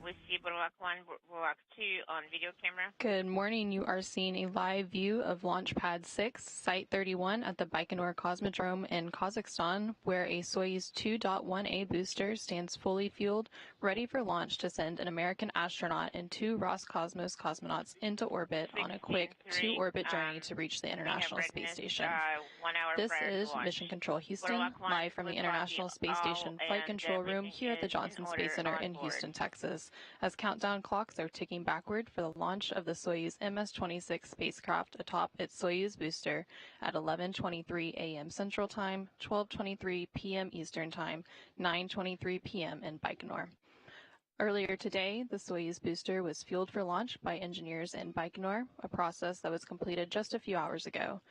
we see Burwak 1, Burwak 2 on video camera. Good morning. You are seeing a live view of Launch Pad 6, Site 31 at the Baikonur Cosmodrome in Kazakhstan, where a Soyuz 2.1A booster stands fully fueled, ready for launch to send an American astronaut and 2 Roscosmos cosmonauts into orbit on a quick 2-orbit journey to reach the International Space Station. 1 hour This prior is to launch. Mission Control Houston, Burwak 1 live from the looks International like Space Station Flight and Control Room everything here at the is Johnson in Space order Center on in board. Houston, Texas, as countdown clocks are ticking backward for the launch of the Soyuz MS-26 spacecraft atop its Soyuz booster at 11:23 a.m. Central Time, 12:23 p.m. Eastern Time, 9:23 p.m. in Baikonur. Earlier today, the Soyuz booster was fueled for launch by engineers in Baikonur, a process that was completed just a few hours ago.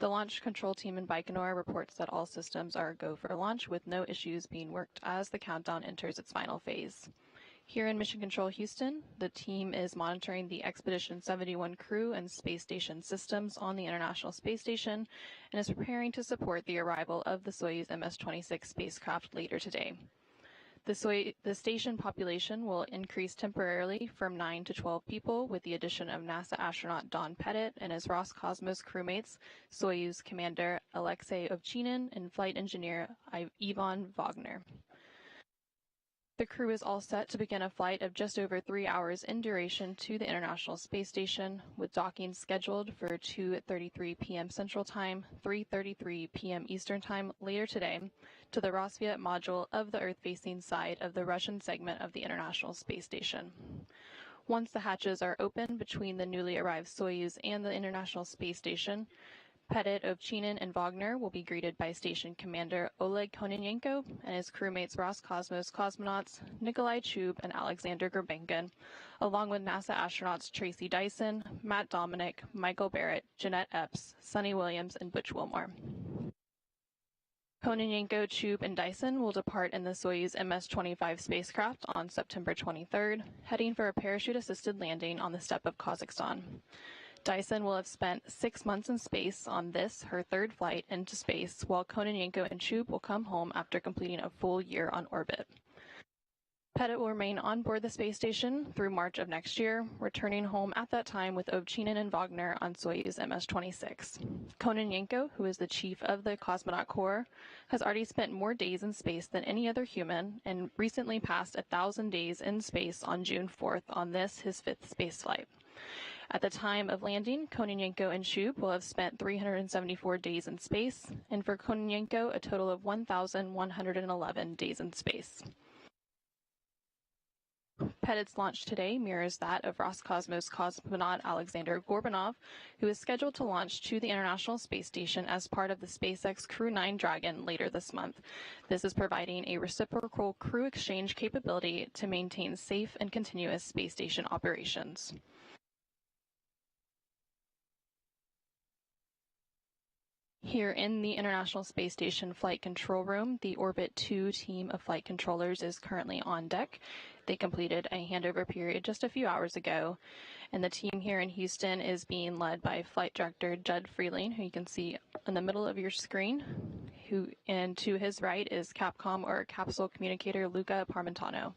The launch control team in Baikonur reports that all systems are a go for launch with no issues being worked as the countdown enters its final phase. Here in Mission Control Houston, the team is monitoring the Expedition 71 crew and space station systems on the International Space Station and is preparing to support the arrival of the Soyuz MS-26 spacecraft later today. The station population will increase temporarily from 9 to 12 people with the addition of NASA astronaut Don Pettit and his Roscosmos crewmates, Soyuz commander Alexey Ovchinin and flight engineer Ivan Vagner. The crew is all set to begin a flight of just over 3 hours in duration to the International Space Station, with docking scheduled for 2:33 p.m. Central Time, 3:33 p.m. Eastern Time later today, to the Rosviet module of the Earth-facing side of the Russian segment of the International Space Station. Once the hatches are open between the newly arrived Soyuz and the International Space Station, Pettit, Ovchinin, and Vagner will be greeted by Station Commander Oleg Kononenko and his crewmates Roscosmos cosmonauts Nikolai Chub and Alexander Gurbenkin, along with NASA astronauts Tracy Dyson, Matt Dominic, Michael Barrett, Jeanette Epps, Sonny Williams, and Butch Wilmore. Kononenko, Chub, and Dyson will depart in the Soyuz MS-25 spacecraft on September 23rd, heading for a parachute-assisted landing on the steppe of Kazakhstan. Dyson will have spent 6 months in space on this, her third flight into space, while Kononenko and Chub will come home after completing a full year on orbit. Pettit will remain on board the space station through March of next year, returning home at that time with Ovchinin and Vagner on Soyuz MS-26. Kononenko, who is the chief of the Cosmonaut Corps, has already spent more days in space than any other human and recently passed 1,000 days in space on June 4th on this, his 5th spaceflight. At the time of landing, Kononenko and Chub will have spent 374 days in space, and for Kononenko, a total of 1,111 days in space. Pettit's launch today mirrors that of Roscosmos cosmonaut Alexander Gorbanov, who is scheduled to launch to the International Space Station as part of the SpaceX Crew 9 Dragon later this month. This is providing a reciprocal crew exchange capability to maintain safe and continuous space station operations. Here in the International Space Station Flight Control Room, the Orbit 2 team of flight controllers is currently on deck. They completed a handover period just a few hours ago, and the team here in Houston is being led by Flight Director Judd Freeling, who you can see in the middle of your screen, and to his right is Capcom or Capsule Communicator Luca Parmentano.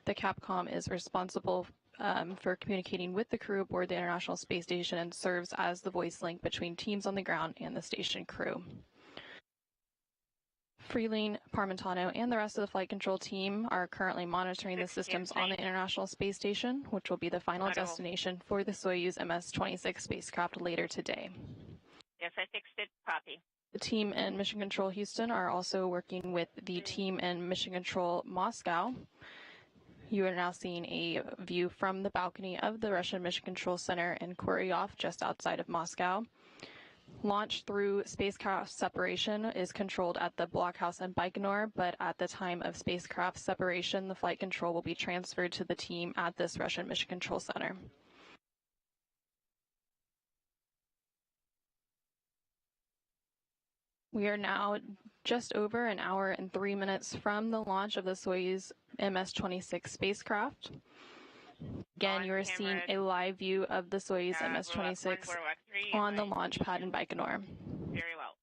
The Capcom is responsible for communicating with the crew aboard the International Space Station and serves as the voice link between teams on the ground and the station crew. Freeling, Parmentano, and the rest of the flight control team are currently monitoring the systems on the International Space Station, which will be the final destination for the Soyuz MS-26 spacecraft later today. Yes, I fixed it. Copy. The team in Mission Control Houston are also working with the team in Mission Control Moscow. You are now seeing a view from the balcony of the Russian Mission Control Center in Kuryov, just outside of Moscow. Launch through spacecraft separation is controlled at the blockhouse in Baikonur, but at the time of spacecraft separation, the flight control will be transferred to the team at this Russian Mission Control Center. We are now just over an hour and 3 minutes from the launch of the Soyuz MS-26 spacecraft. Again, you are seeing a live view of the Soyuz MS-26 on the launch pad in Baikonur. Very well.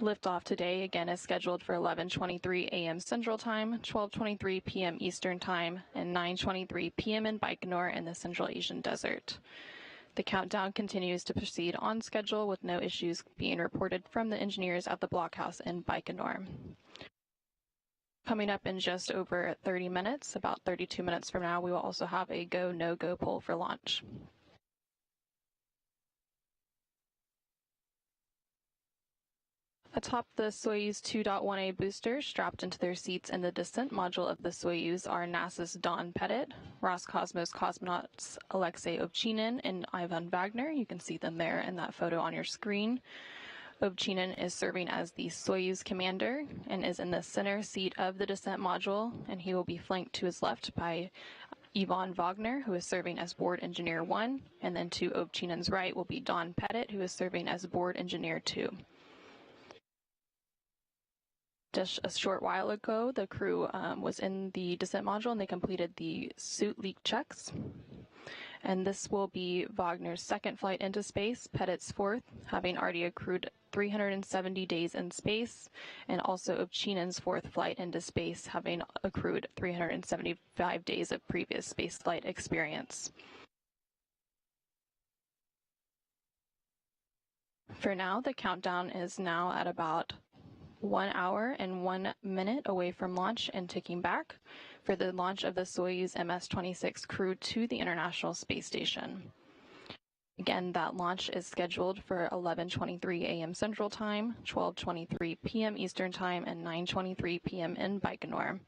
Liftoff today, again, is scheduled for 11:23 a.m. Central Time, 12:23 p.m. Eastern Time, and 9:23 p.m. in Baikonur in the Central Asian Desert. The countdown continues to proceed on schedule with no issues being reported from the engineers at the blockhouse in Baikonur. Coming up in just over 30 minutes, about 32 minutes from now, we will also have a go, no-go poll for launch. Atop the Soyuz 2.1A booster, strapped into their seats in the descent module of the Soyuz, are NASA's Don Pettit, Roscosmos cosmonauts Alexey, Ovchinin, and Ivan Vagner. You can see them there in that photo on your screen. Ovchinin is serving as the Soyuz commander and is in the center seat of the descent module, and he will be flanked to his left by Ivan Vagner, who is serving as board engineer 1, and then to Ovchinin's right will be Don Pettit, who is serving as board engineer 2. Just a short while ago, the crew was in the descent module and they completed the suit leak checks. And this will be Wagner's second flight into space, Pettit's fourth, having already accrued 370 days in space, and also Ovchinin's fourth flight into space, having accrued 375 days of previous spaceflight experience. For now, the countdown is now at about 1 hour and 1 minute away from launch and ticking back for the launch of the Soyuz MS-26 crew to the International Space Station. Again, that launch is scheduled for 11:23 a.m. Central Time, 12:23 p.m. Eastern Time, and 9:23 p.m. in Baikonur.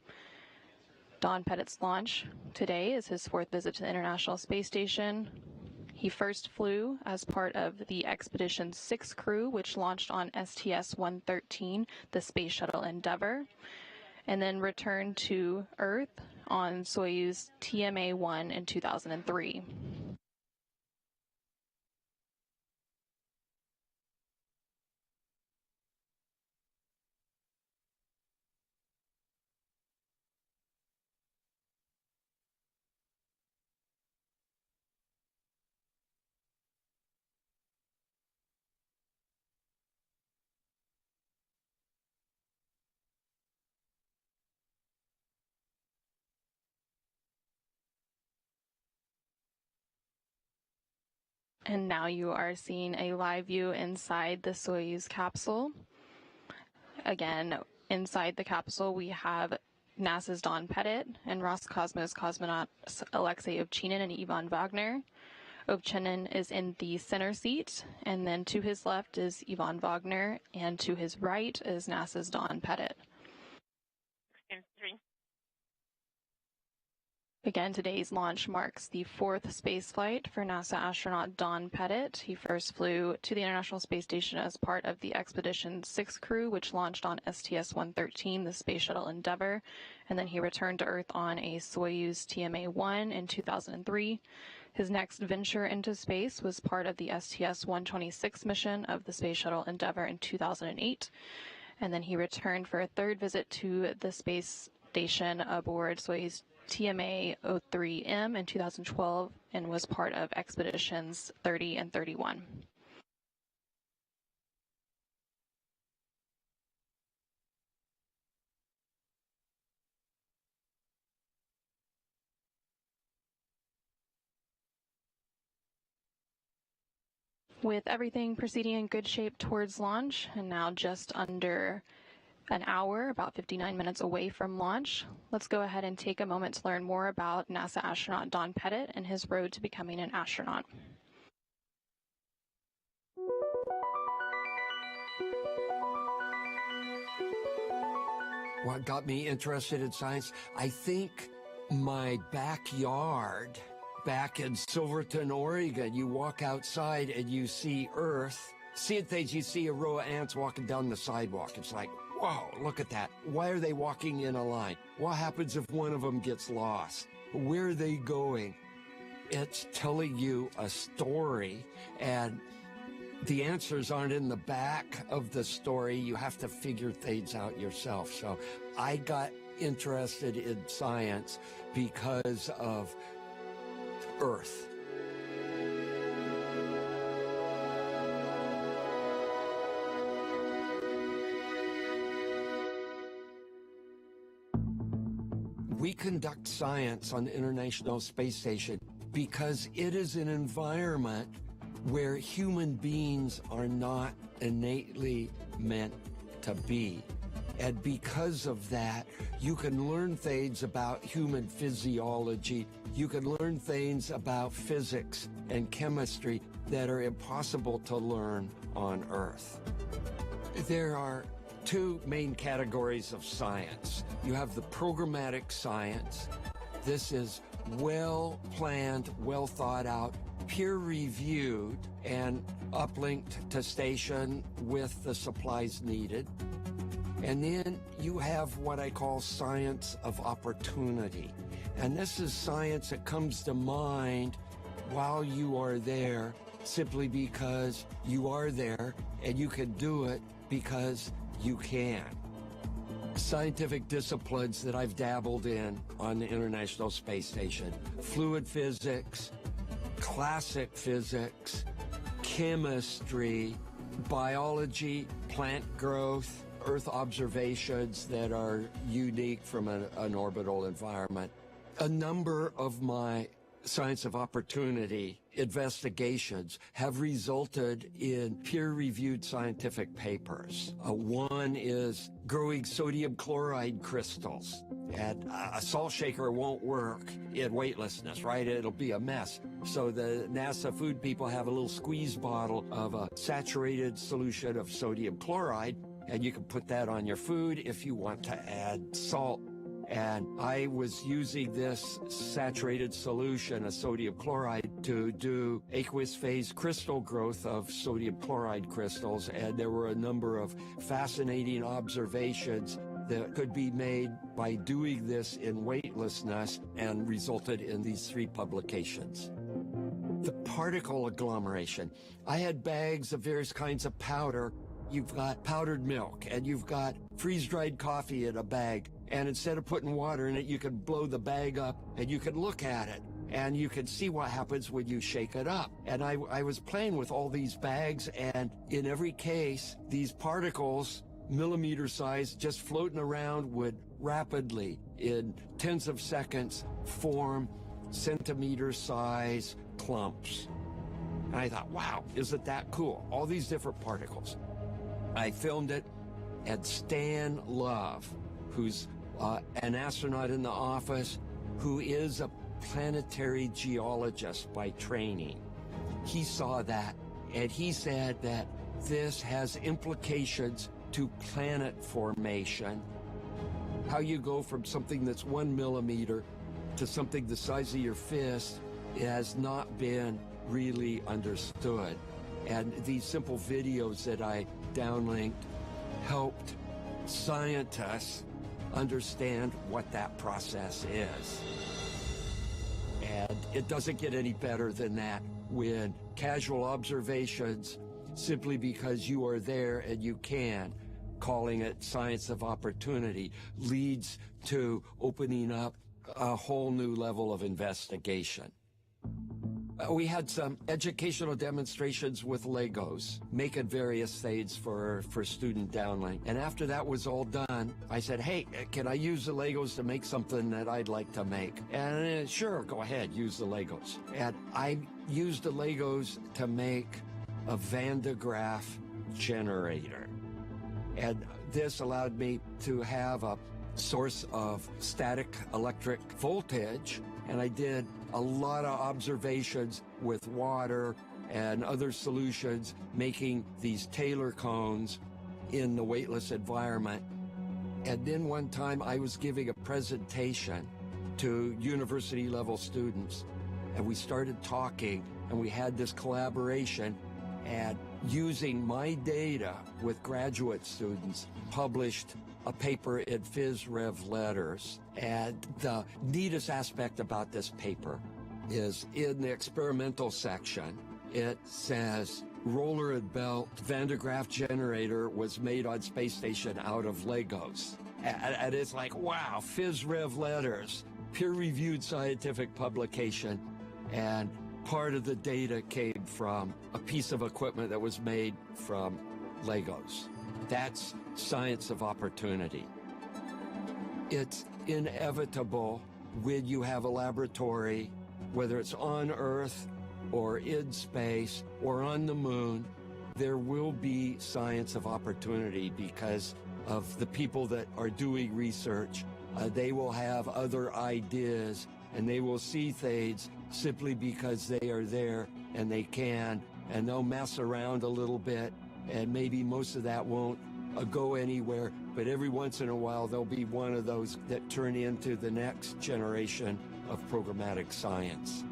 Don Pettit's launch today is his fourth visit to the International Space Station. He first flew as part of the Expedition 6 crew, which launched on STS-113, the space shuttle Endeavour, and then returned to Earth on Soyuz TMA-1 in 2003. And now you are seeing a live view inside the Soyuz capsule. Again, inside the capsule we have NASA's Don Pettit and Roscosmos cosmonauts Alexey, Ovchinin, and Ivan Vagner. Ovchinin is in the center seat, and then to his left is Ivan Vagner, and to his right is NASA's Don Pettit. Again, today's launch marks the fourth spaceflight for NASA astronaut Don Pettit. He first flew to the International Space Station as part of the Expedition 6 crew, which launched on STS-113, the space shuttle Endeavour, and then he returned to Earth on a Soyuz TMA-1 in 2003. His next venture into space was part of the STS-126 mission of the space shuttle Endeavour in 2008, and then he returned for a third visit to the space station aboard Soyuz TMA-03M in 2012 and was part of Expeditions 30 and 31. With everything proceeding in good shape towards launch, and now just under an hour, about 59 minutes away from launch, let's go ahead and take a moment to learn more about NASA astronaut Don Pettit and his road to becoming an astronaut. What got me interested in science? I think my backyard back in Silverton, Oregon. You walk outside and you see Earth. Seeing things, you see a row of ants walking down the sidewalk. It's like, whoa, look at that. Why are they walking in a line? What happens if one of them gets lost? Where are they going? It's telling you a story, and the answers aren't in the back of the story. You have to figure things out yourself. So I got interested in science because of Earth. We conduct science on the International Space Station because it is an environment where human beings are not innately meant to be. And because of that, you can learn things about human physiology. You can learn things about physics and chemistry that are impossible to learn on Earth. There are two main categories of science. You have the programmatic science. This is well-planned, well-thought-out, peer-reviewed, and uplinked to station with the supplies needed. And then you have what I call science of opportunity. And this is science that comes to mind while you are there, simply because you are there and you can do it because you can. Scientific disciplines that I've dabbled in on the International Space Station: fluid physics, classic physics, chemistry, biology, plant growth, Earth observations that are unique from an orbital environment. A number of my science of opportunity investigations have resulted in peer-reviewed scientific papers. One is growing sodium chloride crystals. And a salt shaker won't work in weightlessness, right? It'll be a mess. So the NASA food people have a little squeeze bottle of a saturated solution of sodium chloride, and you can put that on your food if you want to add salt. And I was using this saturated solution of sodium chloride to do aqueous phase crystal growth of sodium chloride crystals, and there were a number of fascinating observations that could be made by doing this in weightlessness, and resulted in these 3 publications. The particle agglomeration. I had bags of various kinds of powder. You've got powdered milk, and you've got freeze-dried coffee in a bag. And instead of putting water in it, you can blow the bag up and you can look at it. And you can see what happens when you shake it up. And I was playing with all these bags, and in every case, these particles, millimeter size, just floating around, would rapidly, in tens of seconds, form centimeter size clumps. And I thought, wow, isn't that cool? All these different particles. I filmed it, and Stan Love, who's an astronaut in the office, who is a planetary geologist by training. He saw that, and he said that this has implications to planet formation. How you go from something that's 1 millimeter to something the size of your fist has not been really understood. And these simple videos that I downlinked helped scientists understand what that process is. And it doesn't get any better than that when casual observations, simply because you are there and you can, calling it science of opportunity, leads to opening up a whole new level of investigation. We had some educational demonstrations with Legos, making various things for student downlink. And after that was all done, I said, hey, can I use the Legos to make something that I'd like to make? And sure, go ahead, use the Legos. And I used the Legos to make a Van de Graaff generator. And this allowed me to have a source of static electric voltage, and I did a lot of observations with water and other solutions, making these Taylor cones in the weightless environment. And then one time I was giving a presentation to university level students, and we started talking, and we had this collaboration, and using my data with graduate students, published a paper in Phys Rev Letters. And the neatest aspect about this paper is in the experimental section, it says roller and belt Van de Graaff generator was made on space station out of Legos. And it's like, wow, Phys Rev Letters, peer-reviewed scientific publication, and part of the data came from a piece of equipment that was made from Legos. That's science of opportunity. It's inevitable when you have a laboratory, whether it's on Earth or in space or on the moon. There will be science of opportunity because of the people that are doing research. They will have other ideas, and they will see things simply because they are there and they can, and they'll mess around a little bit, and maybe most of that won't go anywhere, but every once in a while there'll be one of those that turn into the next generation of programmatic science.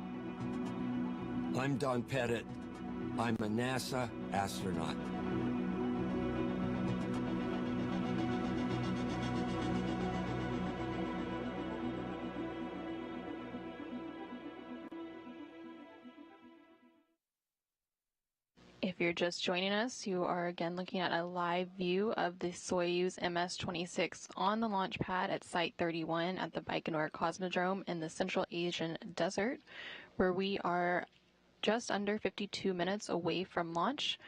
I'm Don Pettit. I'm a NASA astronaut. If you're just joining us, you are again looking at a live view of the Soyuz MS-26 on the launch pad at Site 31 at the Baikonur Cosmodrome in the Central Asian Desert, where we are just under 52 minutes away from launch.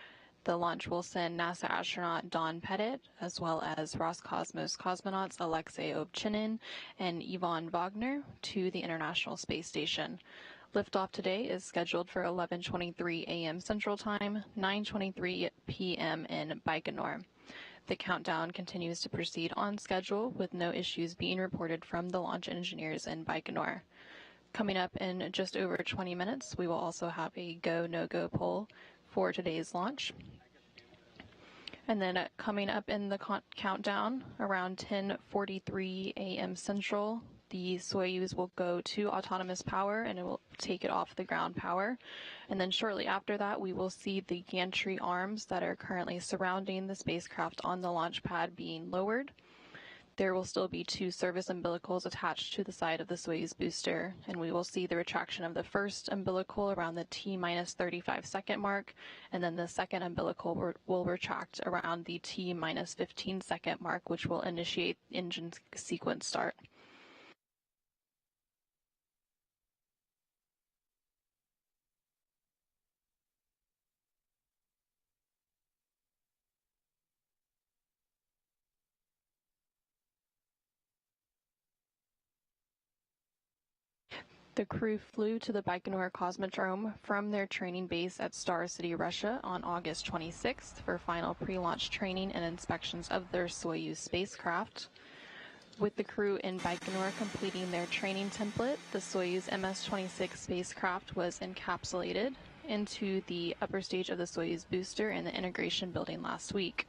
The launch will send NASA astronaut Don Pettit, as well as Roscosmos cosmonauts Alexey, Ovchinin, and Vagner to the International Space Station. Liftoff today is scheduled for 11:23 a.m. Central Time, 9:23 p.m. in Baikonur. The countdown continues to proceed on schedule, with no issues being reported from the launch engineers in Baikonur. Coming up in just over 20 minutes, we will also have a go, no-go poll for today's launch. And then coming up in the countdown around 10:43 a.m. Central, the Soyuz will go to autonomous power and it will take it off the ground power. And then shortly after that, we will see the gantry arms that are currently surrounding the spacecraft on the launch pad being lowered. There will still be 2 service umbilicals attached to the side of the Soyuz booster, and we will see the retraction of the first umbilical around the T-minus 35 second mark, and then the second umbilical will retract around the T-minus 15 second mark, which will initiate engine sequence start. The crew flew to the Baikonur Cosmodrome from their training base at Star City, Russia on August 26th for final pre-launch training and inspections of their Soyuz spacecraft. With the crew in Baikonur completing their training template, the Soyuz MS-26 spacecraft was encapsulated into the upper stage of the Soyuz booster in the integration building last week.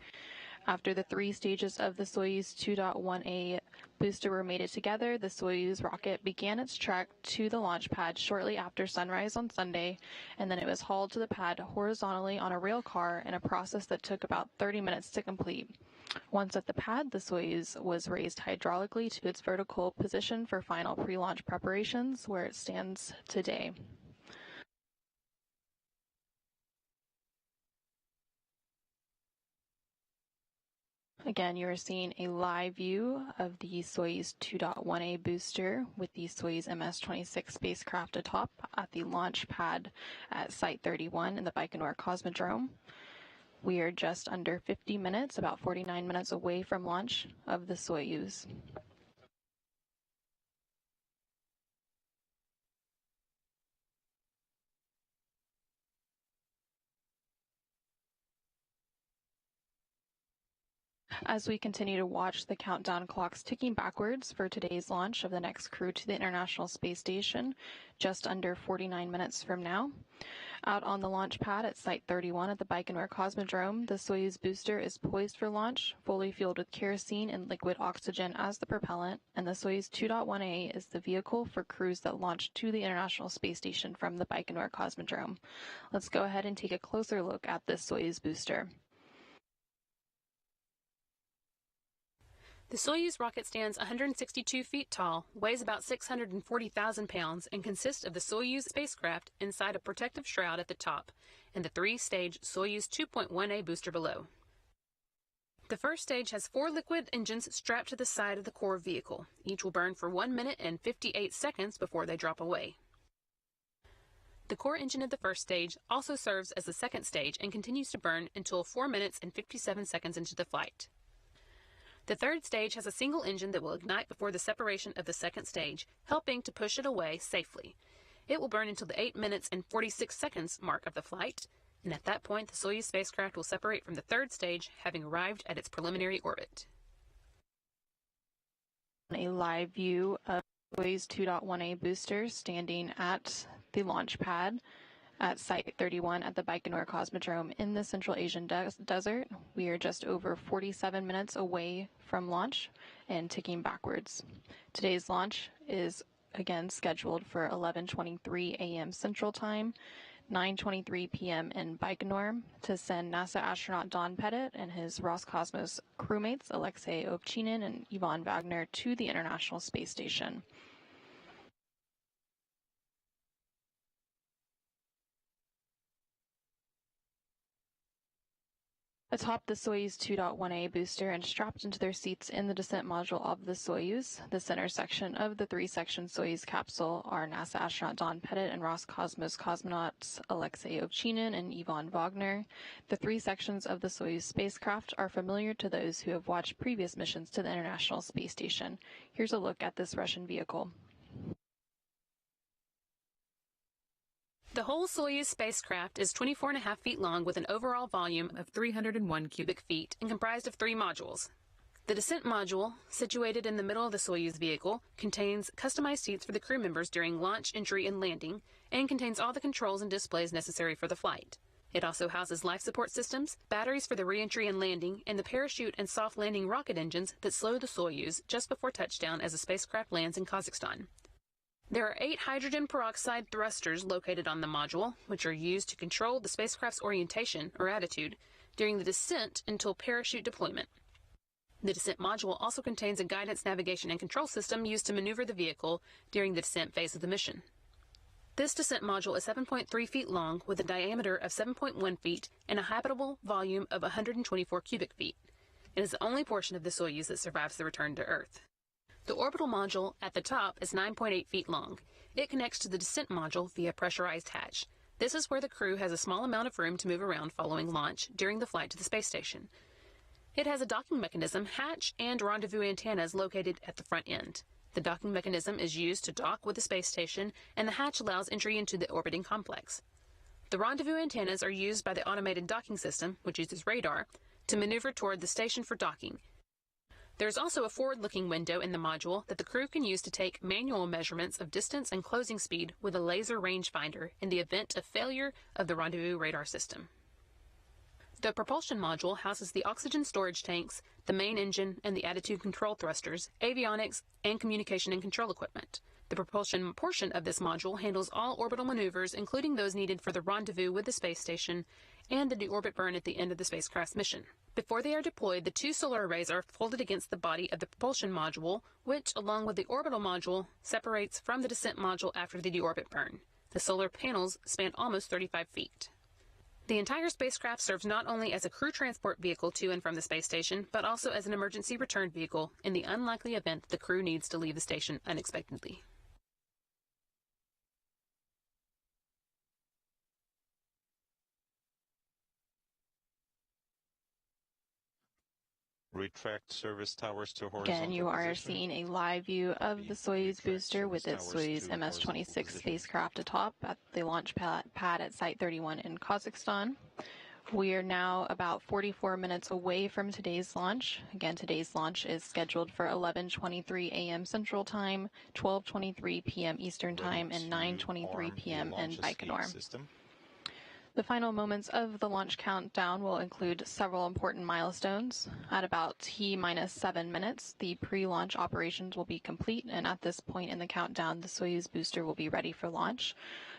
After the 3 stages of the Soyuz 2.1A booster were mated together, the Soyuz rocket began its trek to the launch pad shortly after sunrise on Sunday, and then it was hauled to the pad horizontally on a rail car in a process that took about 30 minutes to complete. Once at the pad, the Soyuz was raised hydraulically to its vertical position for final pre-launch preparations, where it stands today. Again, you are seeing a live view of the Soyuz 2.1A booster with the Soyuz MS-26 spacecraft atop at the launch pad at Site 31 in the Baikonur Cosmodrome. We are just under 50 minutes, about 49 minutes away from launch of the Soyuz. As we continue to watch the countdown clocks ticking backwards for today's launch of the next crew to the International Space Station, just under 49 minutes from now. Out on the launch pad at Site 31 at the Baikonur Cosmodrome, the Soyuz booster is poised for launch, fully fueled with kerosene and liquid oxygen as the propellant, and the Soyuz 2.1A is the vehicle for crews that launch to the International Space Station from the Baikonur Cosmodrome. Let's go ahead and take a closer look at this Soyuz booster. The Soyuz rocket stands 162 feet tall, weighs about 640,000 pounds, and consists of the Soyuz spacecraft inside a protective shroud at the top and the 3-stage Soyuz 2.1A booster below. The first stage has 4 liquid engines strapped to the side of the core vehicle. Each will burn for 1 minute and 58 seconds before they drop away. The core engine of the first stage also serves as the second stage and continues to burn until 4 minutes and 57 seconds into the flight. The third stage has a single engine that will ignite before the separation of the second stage, helping to push it away safely. It will burn until the 8 minutes and 46 seconds mark of the flight, and at that point the Soyuz spacecraft will separate from the third stage, having arrived at its preliminary orbit. A live view of Soyuz 2.1A booster standing at the launch pad at Site 31 at the Baikonur Cosmodrome in the Central Asian desert. We are just over 47 minutes away from launch and ticking backwards. Today's launch is again scheduled for 11:23 a.m. Central Time, 9:23 p.m. in Baikonur, to send NASA astronaut Don Pettit and his Roscosmos crewmates Alexey, Ovchinin, and Ivan Vagner to the International Space Station. Atop the Soyuz 2.1A booster and strapped into their seats in the descent module of the Soyuz, the center section of the three-section Soyuz capsule, are NASA astronaut Don Pettit and Roscosmos cosmonauts Alexey Ovchinin and Ivan Vagner. The three sections of the Soyuz spacecraft are familiar to those who have watched previous missions to the International Space Station. Here's a look at this Russian vehicle. The whole Soyuz spacecraft is 24.5 feet long with an overall volume of 301 cubic feet and comprised of 3 modules. The descent module, situated in the middle of the Soyuz vehicle, contains customized seats for the crew members during launch, entry, and landing, and contains all the controls and displays necessary for the flight. It also houses life support systems, batteries for the re-entry and landing, and the parachute and soft landing rocket engines that slow the Soyuz just before touchdown as the spacecraft lands in Kazakhstan. There are 8 hydrogen peroxide thrusters located on the module, which are used to control the spacecraft's orientation or attitude during the descent until parachute deployment. The descent module also contains a guidance, navigation, and control system used to maneuver the vehicle during the descent phase of the mission. This descent module is 7.3 feet long with a diameter of 7.1 feet and a habitable volume of 124 cubic feet. It is the only portion of the Soyuz that survives the return to Earth. The orbital module at the top is 9.8 feet long. It connects to the descent module via a pressurized hatch. This is where the crew has a small amount of room to move around following launch during the flight to the space station. It has a docking mechanism, hatch, and rendezvous antennas located at the front end. The docking mechanism is used to dock with the space station, and the hatch allows entry into the orbiting complex. The rendezvous antennas are used by the automated docking system, which uses radar, to maneuver toward the station for docking. There is also a forward-looking window in the module that the crew can use to take manual measurements of distance and closing speed with a laser rangefinder in the event of failure of the rendezvous radar system. The propulsion module houses the oxygen storage tanks, the main engine, and the attitude control thrusters, avionics, and communication and control equipment. The propulsion portion of this module handles all orbital maneuvers, including those needed for the rendezvous with the space station and the deorbit burn at the end of the spacecraft's mission. Before they are deployed, the 2 solar arrays are folded against the body of the propulsion module, which, along with the orbital module, separates from the descent module after the deorbit burn. The solar panels span almost 35 feet. The entire spacecraft serves not only as a crew transport vehicle to and from the space station, but also as an emergency return vehicle in the unlikely event that the crew needs to leave the station unexpectedly. Retract service towers to horizontal Again, you are position. seeing a live view of the Soyuz booster with its Soyuz MS-26 spacecraft atop at the launch pad at Site 31 in Kazakhstan. We are now about 44 minutes away from today's launch. Again, today's launch is scheduled for 11:23 a.m. Central Time, 12:23 p.m. Eastern Time, and 9:23 p.m. in Baikonur. The final moments of the launch countdown will include several important milestones. At about T-7 minutes, the pre-launch operations will be complete, and at this point in the countdown, the Soyuz booster will be ready for launch.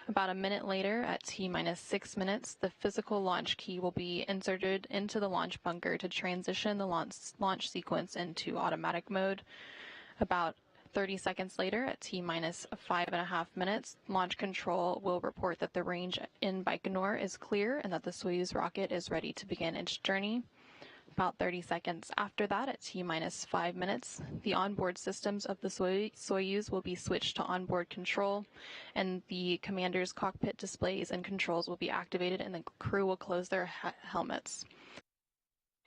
About a minute later, at T-6 minutes, the physical launch key will be inserted into the launch bunker to transition the launch sequence into automatic mode. About 30 seconds later, at T-5.5 minutes, launch control will report that the range in Baikonur is clear and that the Soyuz rocket is ready to begin its journey. About 30 seconds after that, at T-5 minutes, the onboard systems of the Soyuz will be switched to onboard control, and the commander's cockpit displays and controls will be activated, and the crew will close their helmets.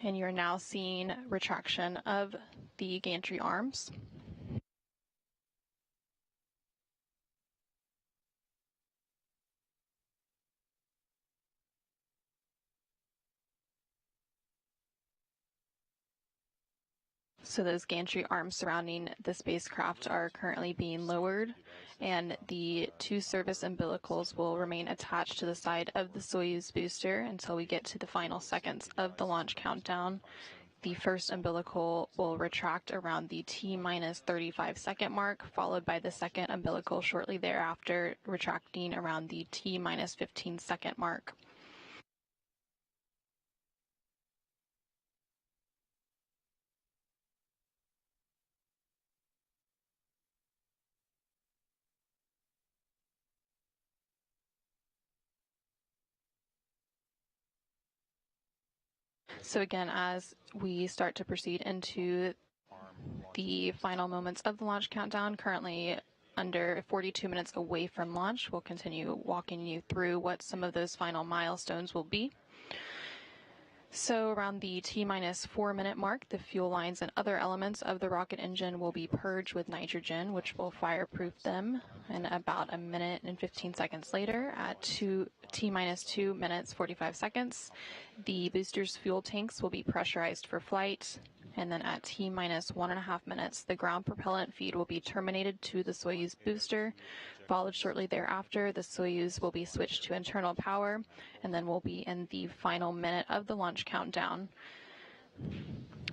And you're now seeing retraction of the gantry arms. So those gantry arms surrounding the spacecraft are currently being lowered, and the two service umbilicals will remain attached to the side of the Soyuz booster until we get to the final seconds of the launch countdown. The first umbilical will retract around the T-minus 35 second mark, followed by the second umbilical shortly thereafter, retracting around the T-minus 15 second mark. So again, as we start to proceed into the final moments of the launch countdown, currently under 42 minutes away from launch, we'll continue walking you through what some of those final milestones will be. So around the T-minus 4-minute mark, the fuel lines and other elements of the rocket engine will be purged with nitrogen, which will fireproof them. And about a minute and 15 seconds later, at T-minus 2 minutes 45 seconds, the booster's fuel tanks will be pressurized for flight. And then at T-minus 1.5 minutes, the ground propellant feed will be terminated to the Soyuz booster. Followed shortly thereafter, the Soyuz will be switched to internal power, and then we'll be in the final minute of the launch countdown.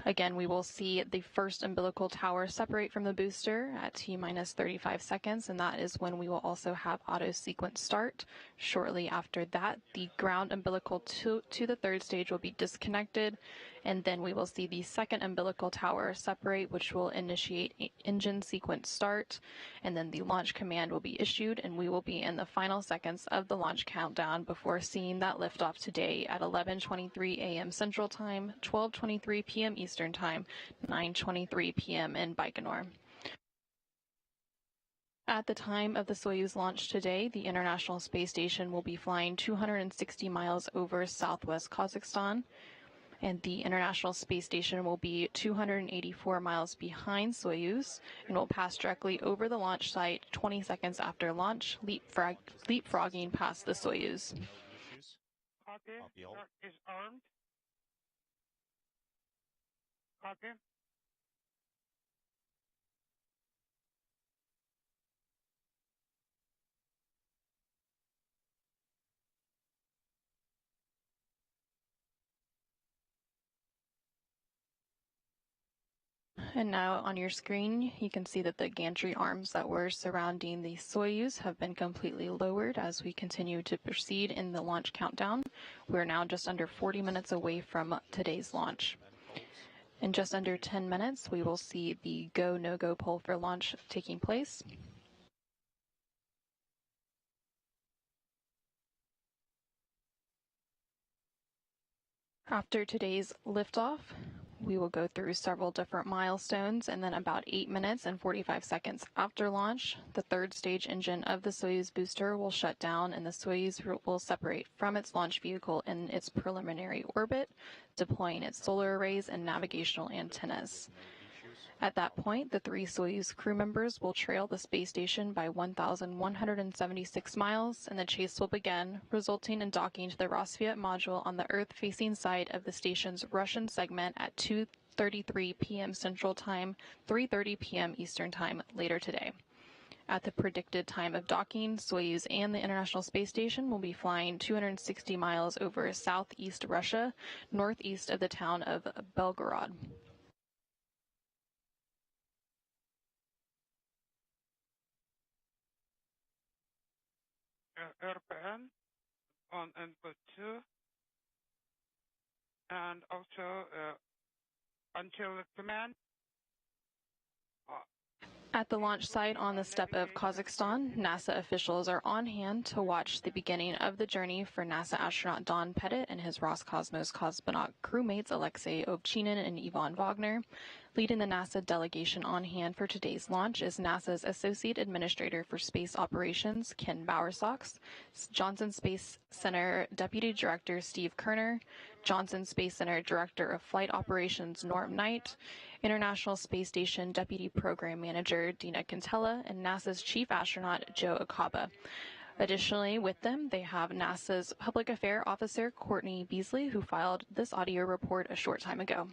Again, we will see the first umbilical tower separate from the booster at T-minus 35 seconds, and that is when we will also have auto sequence start. Shortly after that, the ground umbilical to the third stage will be disconnected, and then we will see the second umbilical tower separate, which will initiate engine sequence start, and then the launch command will be issued, and we will be in the final seconds of the launch countdown before seeing that liftoff today at 11:23 a.m. Central Time, 12:23 p.m. Eastern Time, 9:23 p.m. in Baikonur. At the time of the Soyuz launch today, the International Space Station will be flying 260 miles over southwest Kazakhstan, and the International Space Station will be 284 miles behind Soyuz and will pass directly over the launch site 20 seconds after launch, leapfrogging past the Soyuz. Copy. Is armed. Copy. And now on your screen, you can see that the gantry arms that were surrounding the Soyuz have been completely lowered as we continue to proceed in the launch countdown. We're now just under 40 minutes away from today's launch. In just under 10 minutes, we will see the go, no-go poll for launch taking place. After today's liftoff, we will go through several different milestones, and then about 8 minutes and 45 seconds after launch, the third stage engine of the Soyuz booster will shut down and the Soyuz will separate from its launch vehicle in its preliminary orbit, deploying its solar arrays and navigational antennas. At that point, the 3 Soyuz crew members will trail the space station by 1,176 miles, and the chase will begin, resulting in docking to the Roscosmos module on the Earth-facing side of the station's Russian segment at 2:33 p.m. Central Time, 3:30 p.m. Eastern Time later today. At the predicted time of docking, Soyuz and the International Space Station will be flying 260 miles over southeast Russia, northeast of the town of Belgorod. RPM on input 2, and also until the command. At the launch site on the steppe of Kazakhstan, NASA officials are on hand to watch the beginning of the journey for NASA astronaut Don Pettit and his Roscosmos Cosmonaut crewmates Alexey, Ovchinin, and Vagner. Leading the NASA delegation on hand for today's launch is NASA's Associate Administrator for Space Operations, Ken Bowersox, Johnson Space Center Deputy Director Steve Kerner, Johnson Space Center Director of Flight Operations Norm Knight, International Space Station Deputy Program Manager Dina Cantella, and NASA's Chief Astronaut Joe Acaba. Additionally, with them, they have NASA's Public Affairs Officer Courtney Beasley, who filed this audio report a short time ago.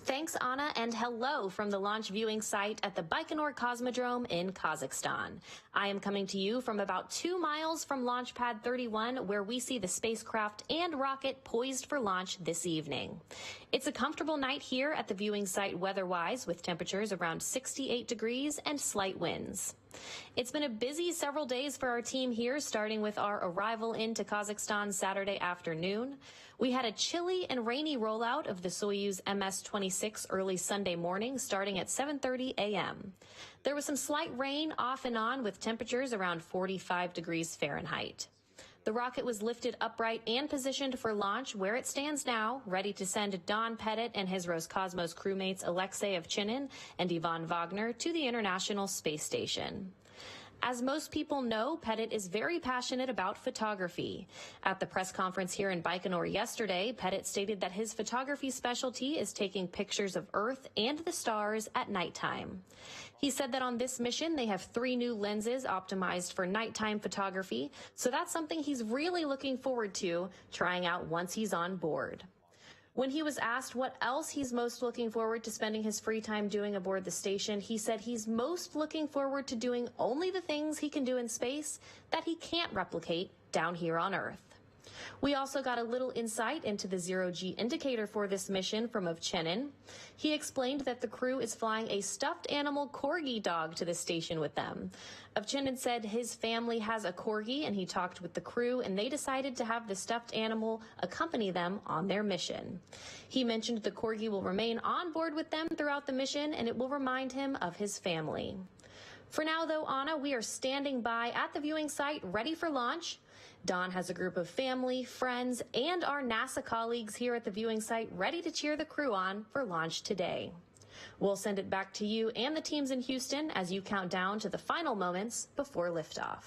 Thanks, Anna, and hello from the launch viewing site at the Baikonur Cosmodrome in Kazakhstan. I am coming to you from about 2 miles from Launch Pad 31, where we see the spacecraft and rocket poised for launch this evening. It's a comfortable night here at the viewing site weather-wise, with temperatures around 68 degrees and slight winds. It's been a busy several days for our team here, starting with our arrival into Kazakhstan Saturday afternoon. We had a chilly and rainy rollout of the Soyuz MS-26 early Sunday morning, starting at 7:30 a.m. There was some slight rain off and on, with temperatures around 45 degrees Fahrenheit. The rocket was lifted upright and positioned for launch, where it stands now, ready to send Don Pettit and his Roscosmos crewmates Alexey Ovchinin and Ivan Vagner to the International Space Station. As most people know, Pettit is very passionate about photography. At the press conference here in Baikonur yesterday, Pettit stated that his photography specialty is taking pictures of Earth and the stars at nighttime. He said that on this mission, they have 3 new lenses optimized for nighttime photography, so that's something he's really looking forward to trying out once he's on board. When he was asked what else he's most looking forward to spending his free time doing aboard the station, he said he's most looking forward to doing only the things he can do in space that he can't replicate down here on Earth. We also got a little insight into the zero-G indicator for this mission from Ovchinin. He explained that the crew is flying a stuffed animal corgi dog to the station with them. Ovchinin said his family has a corgi, and he talked with the crew, and they decided to have the stuffed animal accompany them on their mission. He mentioned the corgi will remain on board with them throughout the mission, and it will remind him of his family. For now, though, Anna, we are standing by at the viewing site, ready for launch. Don has a group of family, friends, and our NASA colleagues here at the viewing site ready to cheer the crew on for launch today. We'll send it back to you and the teams in Houston as you count down to the final moments before liftoff.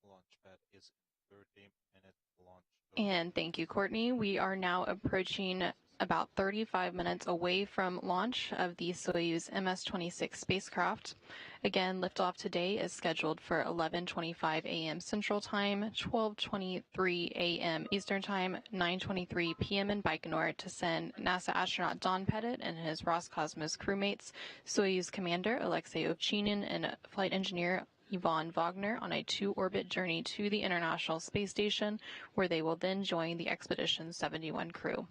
Launchpad is 30-minute launch. And thank you, Courtney. We are now approaching about 35 minutes away from launch of the Soyuz MS-26 spacecraft. Again, liftoff today is scheduled for 11:25 a.m. Central Time, 12:23 a.m. Eastern Time, 9:23 p.m. in Baikonur to send NASA astronaut Don Pettit and his Roscosmos crewmates, Soyuz commander Alexey Ovchinin and flight engineer Ivan Vagner on a 2-orbit journey to the International Space Station, where they will then join the Expedition 71 crew.